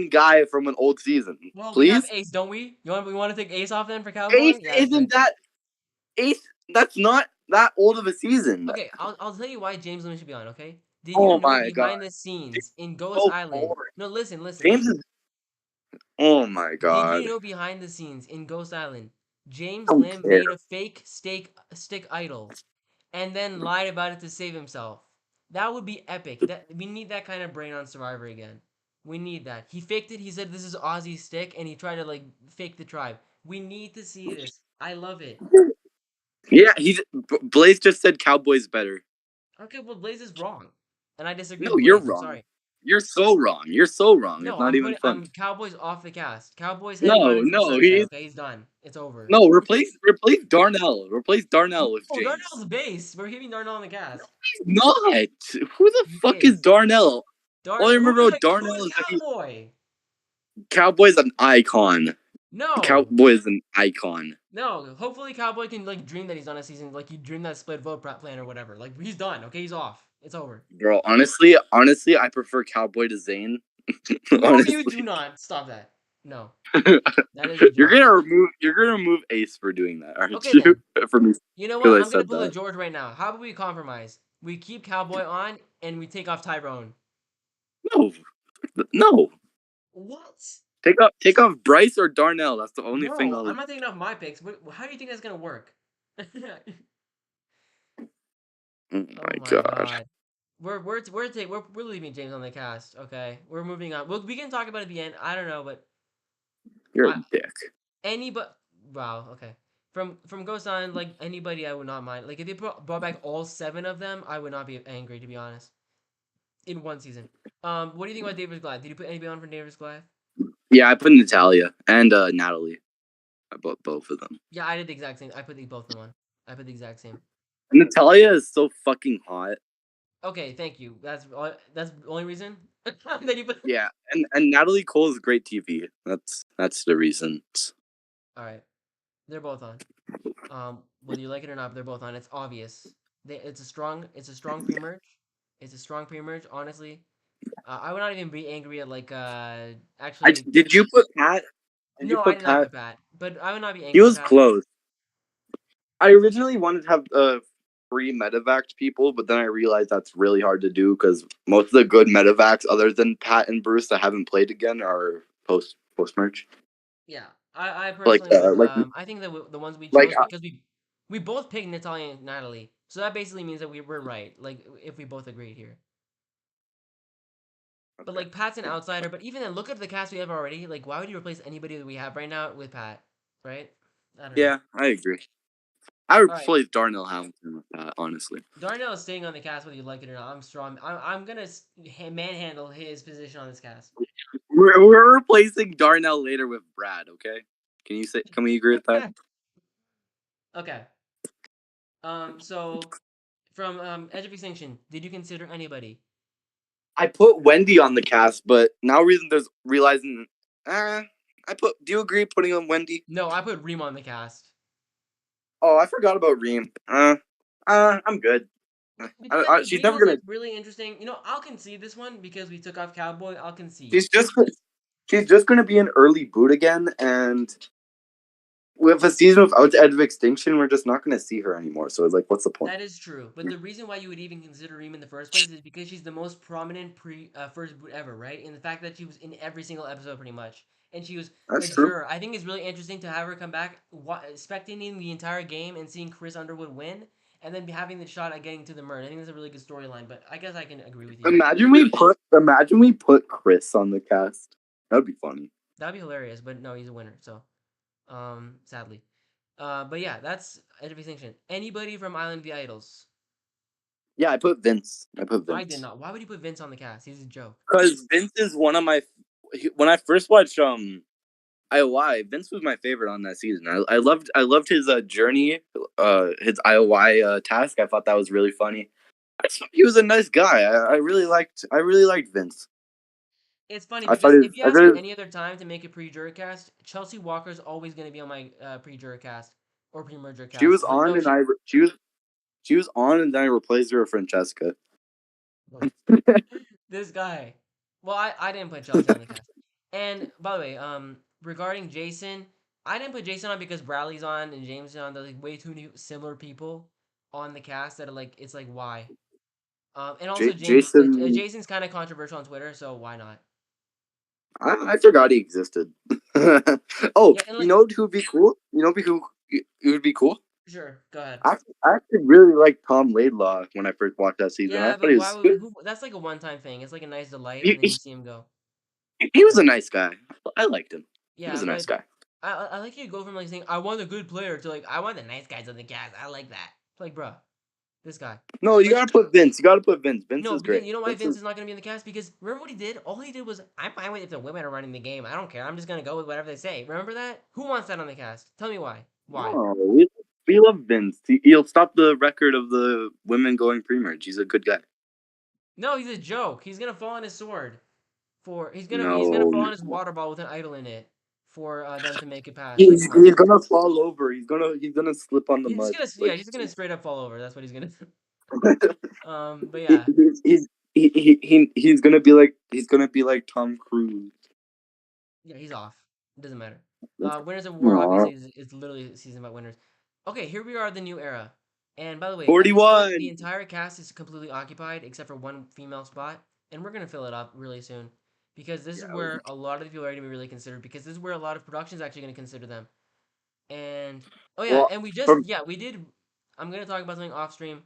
guy from an old season, Well, we have please. Ace, don't we? We want to take Ace off then for Ace Cowboy? Yeah. Okay. isn't that Ace. That's not that old of a season. Okay, I'll tell you why James Limit should be on, okay? Did you Oh know my god, behind the it's scenes in Ghost so Island? boring. No, listen, James listen. is. Oh my Did you god, know behind the scenes in Ghost Island, I James don't Lim care. made a fake stick idol and then lied about it to save himself? That would be epic. That we need that kind of brain on Survivor again. We need that. He faked it. He said this is Ozzy's stick and he tried to like fake the tribe. We need to see this. I love it. Yeah, Blaze just said Cowboys better. Okay, well Blaze is wrong. And I disagree No, with you're Blaze. I'm wrong. sorry. You're so wrong. You're so wrong. It's No, not even funny. I'm Cowboys off the cast. Cowboys hanging on No, until no, sunset. he's Okay, he's done. It's over. no replace Darnell. Replace Darnell with Oh, James. Darnell's base. We're keeping Darnell on the cast. He's not. Who the He fuck is is. Darnell? All I Darnell. remember about Who's Darnell is that he Cowboy? Cowboy's an icon. No, Cowboy's an icon. no. Hopefully, Cowboy can like dream that he's on a season. Like you dream that split vote plan or whatever. Like he's done. Okay, he's off. It's over. Bro, honestly, I prefer Cowboy to Zane. No, you do Honestly. not. Stop that. No, that is a joke. You're gonna remove Ace for doing that, aren't Okay you? then. For me You know what? because I I'm gonna said pull a that. George right now. How about we compromise? We keep Cowboy on and we take off Tyrone. No, no. What? Take off Bryce or Darnell. That's the only thing No, I'm I'll. not taking off my picks. How do you think that's gonna work? Oh Oh my my god, god. We're leaving James on the cast. Okay, we're moving on. We can talk about it at the end. I don't know, but you're a I dick. anybody. Wow. Okay. From Ghost Island, like anybody, I would not mind. Like if they brought back all seven of them, I would not be angry to be honest. In one season. What do you think about David's Goliath? Did you put anybody on for David's Goliath? Yeah, I put Natalia and Natalie. I put both of them. Yeah, I did the exact same. I put both of them on. I put the exact same. Natalia is so fucking hot. Okay, thank you. That's the only reason that you put. Yeah, and Natalie Cole is great TV. That's the reason. All right, they're both on. Whether you like it or not, they're both on. It's obvious. It's a strong pre-merge. It's a strong pre-merge. Honestly, I would not even be angry at like actually. Did you put Pat? Did you No, I put did not Pat? put Pat, but I would not be He angry at was Pat. close. I originally wanted to have free medevac people, but then I realized that's really hard to do because most of the good medevacs, other than Pat and Bruce, that haven't played again, are post merge. Yeah, I personally would. Like I think that the ones we like chose because we both picked Natalia and Natalie, So that basically means that we're right. Like if we both agreed here. But Okay. like Pat's an outsider. But even then, look at the cast we have already. Like why would you replace anybody that we have right now with Pat? Right? I don't know. Yeah, I agree. I would All right. replace Darnell Hamilton with that, honestly. Darnell is staying on the cast whether you like it or not. I'm strong. I'm gonna manhandle his position on this cast. We're replacing Darnell later with Brad. Okay? Can you say? Can we agree with that? Okay. So from Edge of Extinction, did you consider anybody? I put Wendy on the cast, but now realizing, I put. Do you agree putting on Wendy? No, I put Reem on the cast. Oh, I forgot about Reem. I'm good. Because I think She's Reem never is gonna. like really interesting. You know, I'll concede this one because we took off Cowboy. I'll concede. She's just. She's just gonna be an early boot again, and with a season without Edge of Extinction, we're just not gonna see her anymore. So it's like, what's the point? That is true. But the reason why you would even consider Reem in the first place is because she's the most prominent pre first boot ever, right? And the fact that she was in every single episode pretty much. And she was a That's true. juror. I think it's really interesting to have her come back, spectating the entire game and seeing Chris Underwood win, and then having the shot at getting to the merge. I think that's a really good storyline. But I guess I can agree with you. Imagine we put Chris on the cast. That'd be funny. That'd be hilarious. But no, he's a winner. So, sadly. But yeah, that's Edge of Extinction. Anybody from Island of the Idols? Yeah, I put Vince. I put I did Vince not. Why would you put Vince on the cast? He's a joke. because Vince is one of my. When I first watched IOI, Vince was my favorite on that season. I loved his journey, his IOI task. I thought that was really funny. He was a nice guy. I really liked Vince. It's funny I thought because his if you I ask thought me his, any other time to make a pre-juror cast, Chelsea Walker's always going to be on my pre-juror cast or pre-merger she cast. was But on no, and she. she was on and then I replaced her with Francesca. This guy. Well, I didn't put Chelsea on the cast. And by the way, regarding Jason, I didn't put Jason on because Bradley's on and James is on. There's like way too many similar people on the cast that are like it's like why. And also Jason, Jason's kind of controversial on Twitter, so why not? I forgot he existed. Oh, Yeah, and you like know who would be cool? You know who it would be cool? sure, go ahead. I actually really liked Tom Laidlaw when I first watched that season. I Yeah, thought but he why was would good. who? That's like a one-time thing. It's like a nice delight, and He, then you he, see him go. he was a nice guy. I liked him. He Yeah, was a nice but guy. I like you to go from like saying I want a good player to like I want the nice guys on the cast. I like that. It's like, bruh, this guy. No, you Like gotta put Vince. You gotta put Vince. Vince no, is because great. you know why Vince Vince is is not gonna be in the cast? Because remember what he did? All he did was I'm fine with if the women are running the game. I don't care. I'm just gonna go with whatever they say. Remember that? Who wants that on the cast? Tell me why. Why? no. We love Vince. He'll stop the record of the women going pre-merge. He's a good guy. No, he's a joke. He's gonna fall on his sword. He's gonna No, fall on his no. water ball with an idol in it for them to make it past. Like, He's, come on. he's gonna fall over. He's gonna slip on the He's mud. gonna Like yeah, he's gonna straight up fall over. That's what he's gonna do. But he, yeah, he's gonna be like Tom Cruise. yeah, he's off. It doesn't matter. Winners of War Aw. obviously is literally a season about winners. Okay, here we are, the new era. And by the way, at this point, the 41. entire cast is completely occupied except for one female spot, and we're gonna fill it up really soon because this is Yeah. where a lot of the people are gonna be really considered because this is where a lot of production's actually gonna consider them. And oh yeah, Well, and from we did. I'm gonna talk about something off stream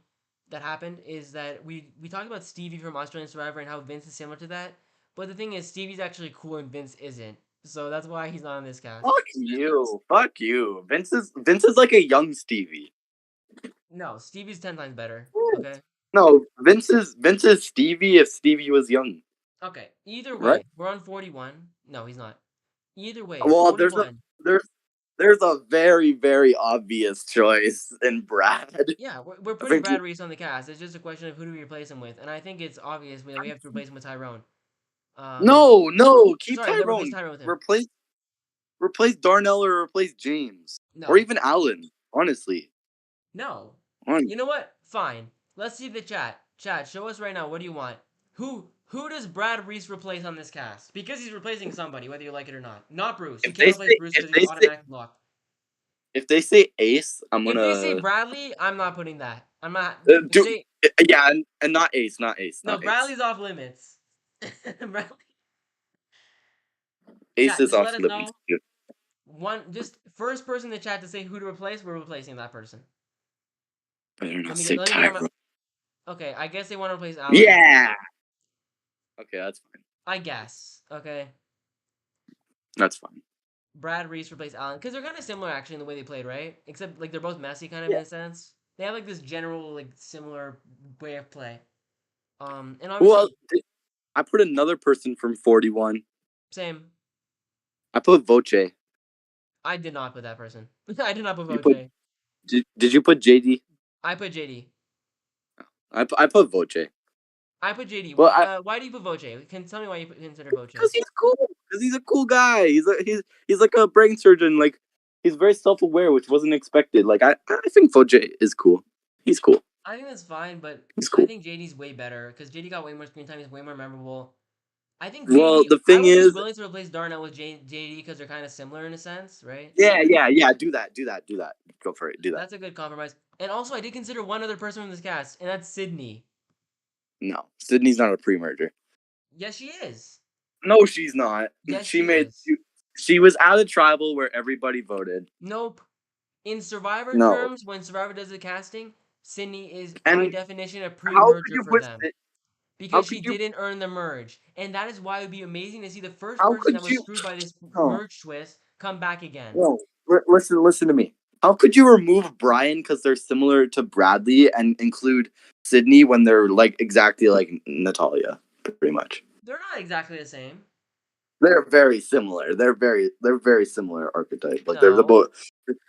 that happened is that we talked about Stevie from Australian Survivor and how Vince is similar to that. But the thing is, Stevie's actually cool and Vince isn't. So that's why he's not on this cast. fuck you, fuck you. Vince is like a young Stevie. No, Stevie's 10 times better. Okay. No, Vince is Stevie if Stevie was young, Okay. Either right? way, we're on 41. No, he's not. Either way, Well, there's a 41. there's there's a very very obvious choice in Brad. Yeah, we're I putting think Brad Reese on the cast. It's just a question of who do we replace him with, and I think it's obvious we have to replace him with Tyrone. Um, no, keep sorry, replace Tyrone. Tyrone with him. Replace Darnell or replace James or No, even Allen. Honestly, no. Hon- You know what? Fine. Let's see the chat. Chat, show us right now. What do you want? Who does Brad Reese replace on this cast? Because he's replacing somebody, whether you like it or not. Not Bruce. You if they can't replace say Bruce if because he's they say automatically blocked. if they say Ace, I'm If they say gonna Bradley, I'm not putting that. I'm not. If do they yeah, and not Ace, not Ace, no, not Ace. Bradley's off limits. Bradley. Ace Chat, is just let off us limits. know. Just first person in the chat to say who to replace, we're replacing that person. Better Let not me get say let me get my Tyrone. okay. I guess they want to replace Allen. Yeah. Okay, that's fine. I guess. Okay. That's fine. Brad Reese replaced Allen because they're kind of similar actually in the way they played, right? Except like they're both messy kind of Yeah. in a sense. They have like this general like similar way of play. And Well, obviously I put another person from 41. same. I put Voce. I did not put that person. I did not put You put Voce. did you put JD? I put JD. I put Voce. I put JD. Well, Why? I Why do you put Voce? Can tell me why you consider Voce? because he's cool. Because he's a cool guy. He's like a brain surgeon. Like he's very self aware, which wasn't expected. Like I think Voce is cool. He's cool. I think that's fine, but He's I cool. think JD's way better because JD got way more screen time. He's way more memorable. I think Well, JD. the I thing would be is, willing to replace Darnell with JD because they're kind of similar in a sense, right? yeah. Do that. Go for it. Do that. That's a good compromise. And also, I did consider one other person from this cast, and that's Sydney. No, Sydney's not a pre-merger. Yes, she is. No, she's not. Yes, She she made. is. She was at a tribal where everybody voted. Nope. In Survivor No, terms, when Survivor does the casting, Sydney is by and definition a how could pre-merger you for put? them How because she could you? didn't earn the merge, and that is why it would be amazing to see the first How person that could was you? screwed by this Oh, merge twist come back again. no. Listen to me. How could you remove Brian because they're similar to Bradley and include Sydney when they're like exactly like Natalia, pretty much. They're not exactly the same. They're very similar. They're very similar archetype. Like No.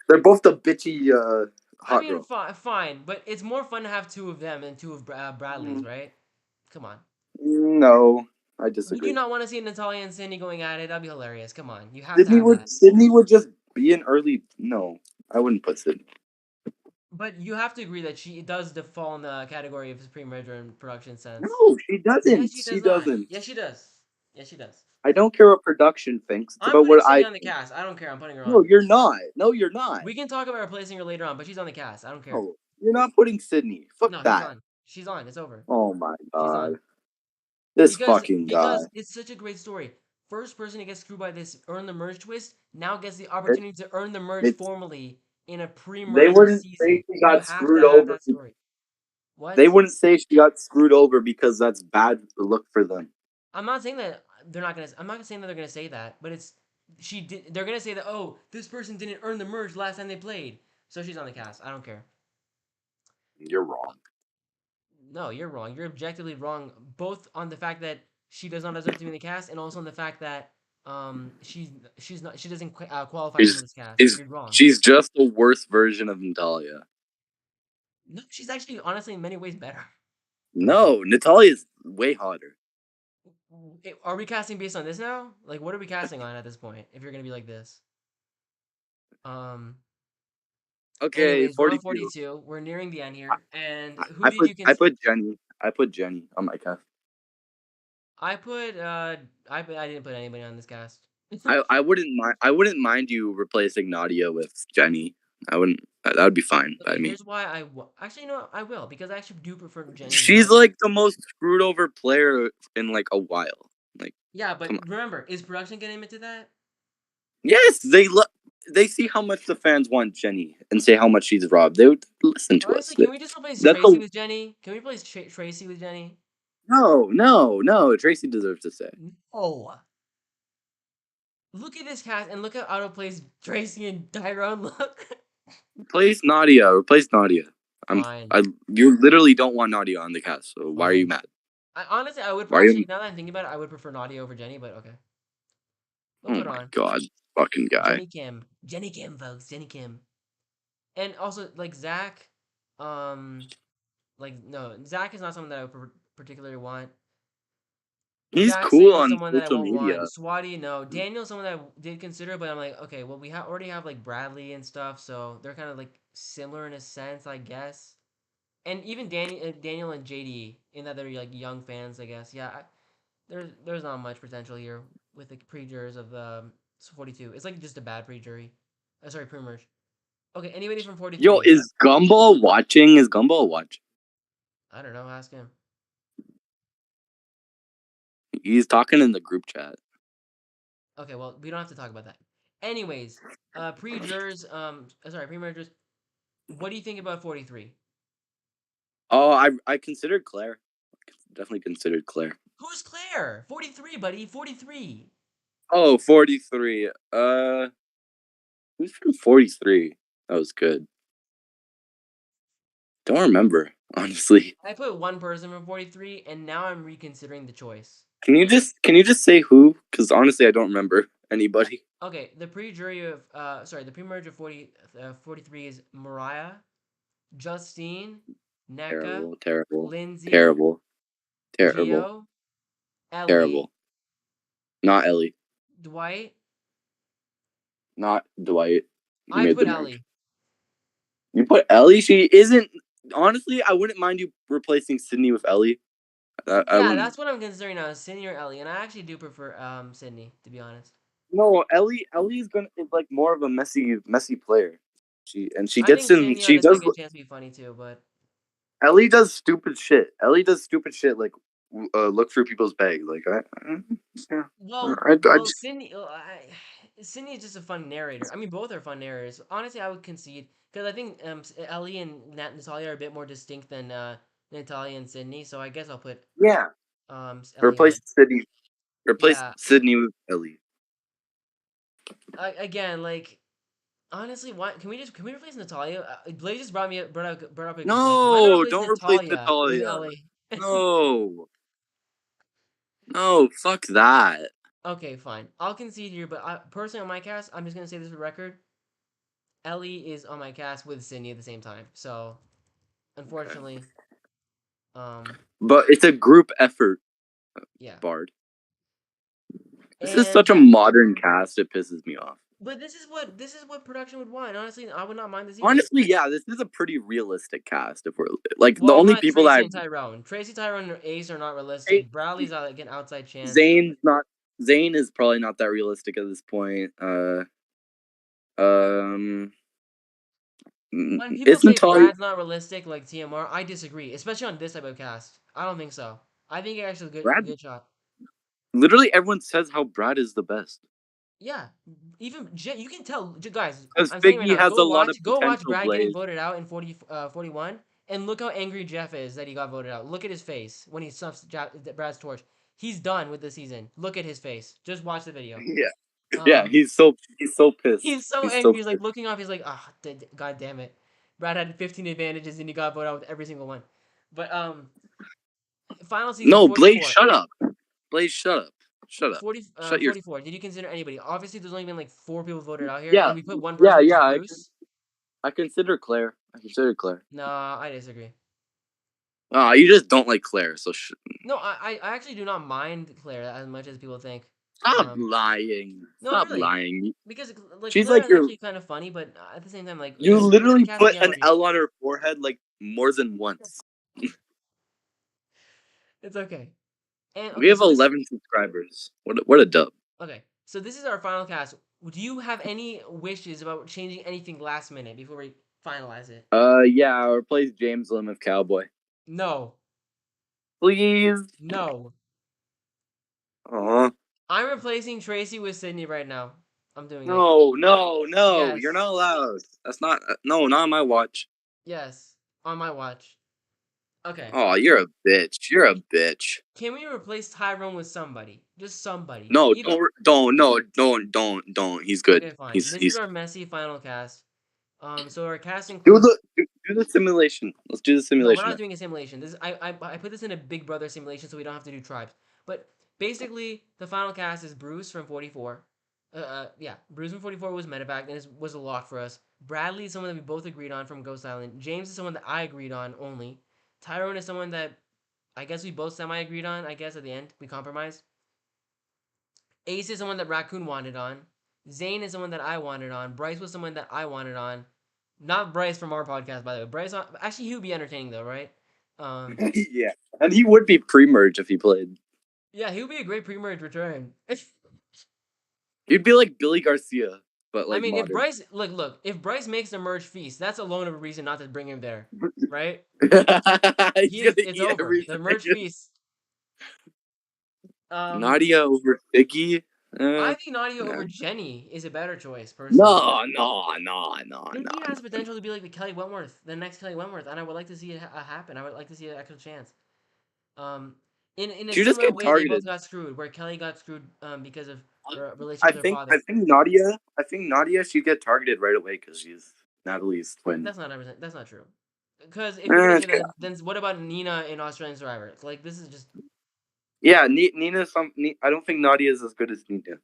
they're both the bitchy I hot mean, girl. fine, but it's more fun to have two of them than two of Bradley's, Mm, right? Come on. no, I Would you disagree. not want to see Natalia and Cindy going at it? That'd be hilarious. Come on. You have to Sydney have would that. Sydney would just be an early. No, I wouldn't put Sydney. But you have to agree that she does fall in the category of pre-merger and production sense. No, she Yes, doesn't. she She does not. doesn't. Yes, she does. Yes, she does. I don't care what production thinks. It's I'm about putting what Cindy I on the think. cast. I don't care. I'm putting her No, on. you're not. No, you're not. We can talk about replacing her later on, but she's on the cast. I don't care. No, you're not putting Sydney. Fuck No, she's that. on. She's on. It's over. Oh my She's on. god. This Because fucking guy. because it's such a great story. First person to get screwed by this earn the merge twist now gets the It, opportunity to earn the merge it's formally in a they pre-merger wouldn't season. say she You got have to screwed have over. that story. They What? wouldn't say she got screwed over because that's bad look for them. I'm not saying that they're not gonna. I'm not saying that they're gonna say that, but it's she did. They're gonna say that. Oh, this person didn't earn the merge last time they played, so she's on the cast. I don't care. You're wrong. No, you're wrong. You're objectively wrong, both on the fact that she does not deserve to be in the cast, and also on the fact that she's not she doesn't qualify for She's this cast. she's You're wrong. she's just the worst version of Natalia. No, she's actually honestly in many ways better. No, Natalia's way hotter. Are we casting based on this now? Like, what are we casting on at this point? If you're gonna be like this, um. Okay, Anyways, we're on 42. 42. We're nearing the end here. And who I did put you I consider? put Jenny. I put Jenny on my cast. I didn't put anybody on this cast. I wouldn't mind you replacing Nadia with Jenny. I wouldn't. That would be fine by Okay, me. here's why actually no, I will because I actually do prefer Jenny She's much. like the most screwed over player in like a while. Like, Yeah, but come on. remember, is production gonna admit to that? Yes, they see how much the fans want Jenny and say how much she's robbed. They would listen to us. Honestly, can we just replace That's Tracy a with Jenny? Can we replace Tracy with Jenny? no. Tracy deserves to say. No. Look at this cast and look how out of place Tracy and Tyrone look. Replace Nadia. Replace Nadia. I'm. Fine, I. You literally don't want Nadia on the cast. So why are you fine. mad? Honestly, I would Why are you? actually now that I'm thinking about it, I would prefer Nadia over Jenny, but okay, we'll Oh put her my on. god, fucking guy. Jenny Kim, folks, Jenny Kim. And also like Zach, um, like no, Zach is not someone that I would particularly want. He's Jackson cool is on someone that I social won't want. media. Swati, no. Daniel's someone that I did consider, but I'm like, okay, well, already have like Bradley and stuff, so they're kind of like similar in a sense, I guess. And even Daniel and JD, in that they're like young fans, I guess. Yeah, there's not much potential here with the pre-jurors of the 42. It's like just a bad pre-jury. Sorry, pre-merge. Okay, anybody from Yo, 43? is Gumball watching? Is Gumball watching? I don't know. Ask him. He's talking in the group chat. Okay, well, we don't have to talk about that. Anyways, pre-jurors, sorry, pre-mergers. What do you think about 43? Oh, I considered Claire. Definitely considered Claire. Who's Claire? 43, buddy. 43. Oh, 43. Who's from 43? That was good. Don't remember, honestly. I put one person from 43, and now I'm reconsidering the choice. Can you just say who? Because honestly, I don't remember anybody. Okay, the the pre-merge of 43 is Mariah, Justine, NECA, Terrible, terrible, Lindsay, terrible, terrible, Geo, Ellie, terrible. Not Ellie. Dwight. Not Dwight. He I made the put merge. Ellie. You put Ellie. She isn't. Honestly, I wouldn't mind you replacing Sydney with Ellie. I Yeah, wouldn't. that's what I'm considering now, Sydney or Ellie, and I actually do prefer Sydney, to be honest. No, Ellie is like more of a messy player. She I gets think in. Sydney has She a does. second chance to be funny too, but Ellie does stupid shit. Ellie does stupid shit like look through people's bags. Like yeah. Sydney, Sydney is just a fun narrator. I mean, both are fun narrators. Honestly, I would concede because I think Ellie and Natalia are a bit more distinct than Natalia and Sydney. So I guess I'll put Yeah. Ellie Replace ahead. Sydney. Replace Yeah. Sydney with Ellie. Again, like honestly, why can we replace Natalia? Blaze just brought up a good point. Why not No, replace don't replace Natalia with Natalia. Ellie? No, no, fuck that. Okay, fine. I'll concede here, but personally on my cast, I'm just gonna say this for the record. Ellie is on my cast with Sydney at the same time. So Okay. unfortunately, um, But it's a group effort, yeah. Bard. This is And such a yeah, modern cast. It pisses me off. but this is what production would want. Honestly, I would not mind this either. Honestly, yeah, this is a pretty realistic cast. If we're like the Well, only not people Tracy that and Tyrone. Tracy, Tyrone, and Ace are not I, realistic. Bradley's like an outside chance. Zane's not. Zane is probably not that realistic at this point. Um, When people is say Natalia Brad's not realistic, like TMR, I disagree, especially on this type of cast. I don't think so. I think it actually Brad? good shot. Literally, everyone says how Brad is the best Yeah, even you can tell, guys. because I'm saying right Figgy now, has a lot of go watch potential. Brad getting Blaze. voted out in 41, and look how angry Jeff is that he got voted out. Look at his face when he snuffs Brad's torch. He's done with the season. Look at his face. Just watch the video. Yeah, yeah, Um, he's so pissed. he's so He's so angry. He's like pissed. looking off. He's like, ah, god damn it. Brad had 15 advantages and he got voted out with every single one. But final season No, Blaze, 44. shut up. Blaze, shut up. Shut up. Shut your. 44. Did you consider anybody? Obviously, there's only been like 4 people voted out here, Yeah, and we put one yeah, person, which is yeah. Bruce. I consider Claire. I consider Claire. Nah, I disagree. You just don't like Claire, so No, I actually do not mind Claire as much as people think. stop Um, lying. no, Stop really, lying. because like She's Claire like is actually kind of funny, but at the same time, like you it's a literally cast put an reality. L on her forehead like more than once. It's okay. And We okay, have so this 11 subscribers. What a dub. okay, so this is our final cast. Do you have any wishes about changing anything last minute before we finalize it? Yeah, I'll replace James Lim with Cowboy. No, Please. no. Aw. I'm replacing Tracy with Sydney right now. I'm doing it. No, no, no. You're Yes. not allowed. That's not. No, not on my watch. Yes. On my watch. Okay. Oh, you're a bitch. You're a bitch. Can we replace Tyrone with somebody? Just somebody. No, Either. don't, no, don't. He's good. Okay, fine. He's This is he's. our messy final cast. So our cast Do includes. the simulation. Let's do the No, we're simulation not now. doing a simulation. This I put this in a Big Brother simulation so we don't have to do tribes. But basically, the final cast is Bruce from 44. Yeah, Bruce from 44 was medevac and was a lock for us. Bradley is someone that we both agreed on from Ghost Island. James is someone that I agreed on only. Tyrone is someone that I guess we both semi agreed on. I guess at the end we compromised. Ace is someone that Raccoon wanted on. Zane is someone that I wanted on. Bryce was someone that I wanted on. Not Bryce from our podcast, by the way. Bryce, actually, he would be entertaining though, right? Um, Yeah, and he would be pre-merge if he played. yeah, he would be a great pre-merge return. He'd be like Billy Garcia, but I like mean, if modern. Bryce, look, if Bryce makes the merge feast, that's alone of a reason not to bring him there, right? He's gonna It's eat over. The merge everything. feast. Um, Nadia over Figgy. I think Nadia Nah. over Jenny is a better choice, personally. No. Jenny has potential to be like the Kelly Wentworth, the next Kelly Wentworth, and I would like to see it happen. I would like to see an actual chance. Um, in a She just similar get way, they both targeted. got screwed, where Kelly got screwed because of her relation I with her think father. Nadia she'd get targeted right away because she's Natalie's twin. That's not true. Because if you're gonna say Okay. that, then what about Nina in Australian Survivor? Like this is just Yeah, Nina. I don't think Nadia is as good as Nina.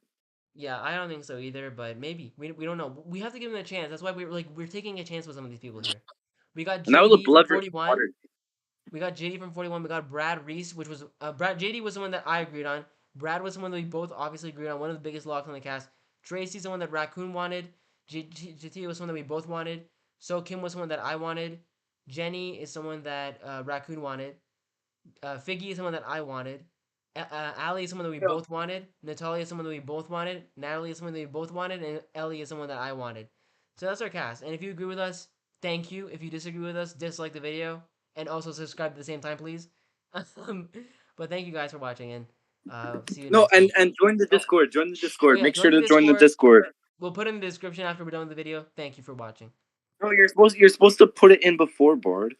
yeah, I don't think so either. But maybe we don't know. We have to give them a chance. That's why we're taking a chance with some of these people here. We got And that was a JD from blood versus 41. water. We got JD from 41. We got Brad Reese, which was JD was the one that I agreed on. Brad was the one that we both obviously agreed on. One of the biggest locks on the cast. Tracy's the one that Raccoon wanted. JT was someone that we both wanted. So Kim was someone that I wanted. Jenny is someone that Raccoon wanted. Figgy is someone that I wanted. Ali is someone that we both wanted. Natalia is someone that we both wanted. Natalie is someone that we both wanted. And Ellie is someone that I wanted. So that's our cast. And if you agree with us, thank you. If you disagree with us, dislike the video. And also subscribe at the same time, please. But thank you guys for watching, and see you No, next time. and join the Oh, Discord. Join the oh Discord. yeah, Make sure join the to join the Discord. Discord. We'll put it in the description after we're done with the video. Thank you for watching. No, you're supposed to put it in before board.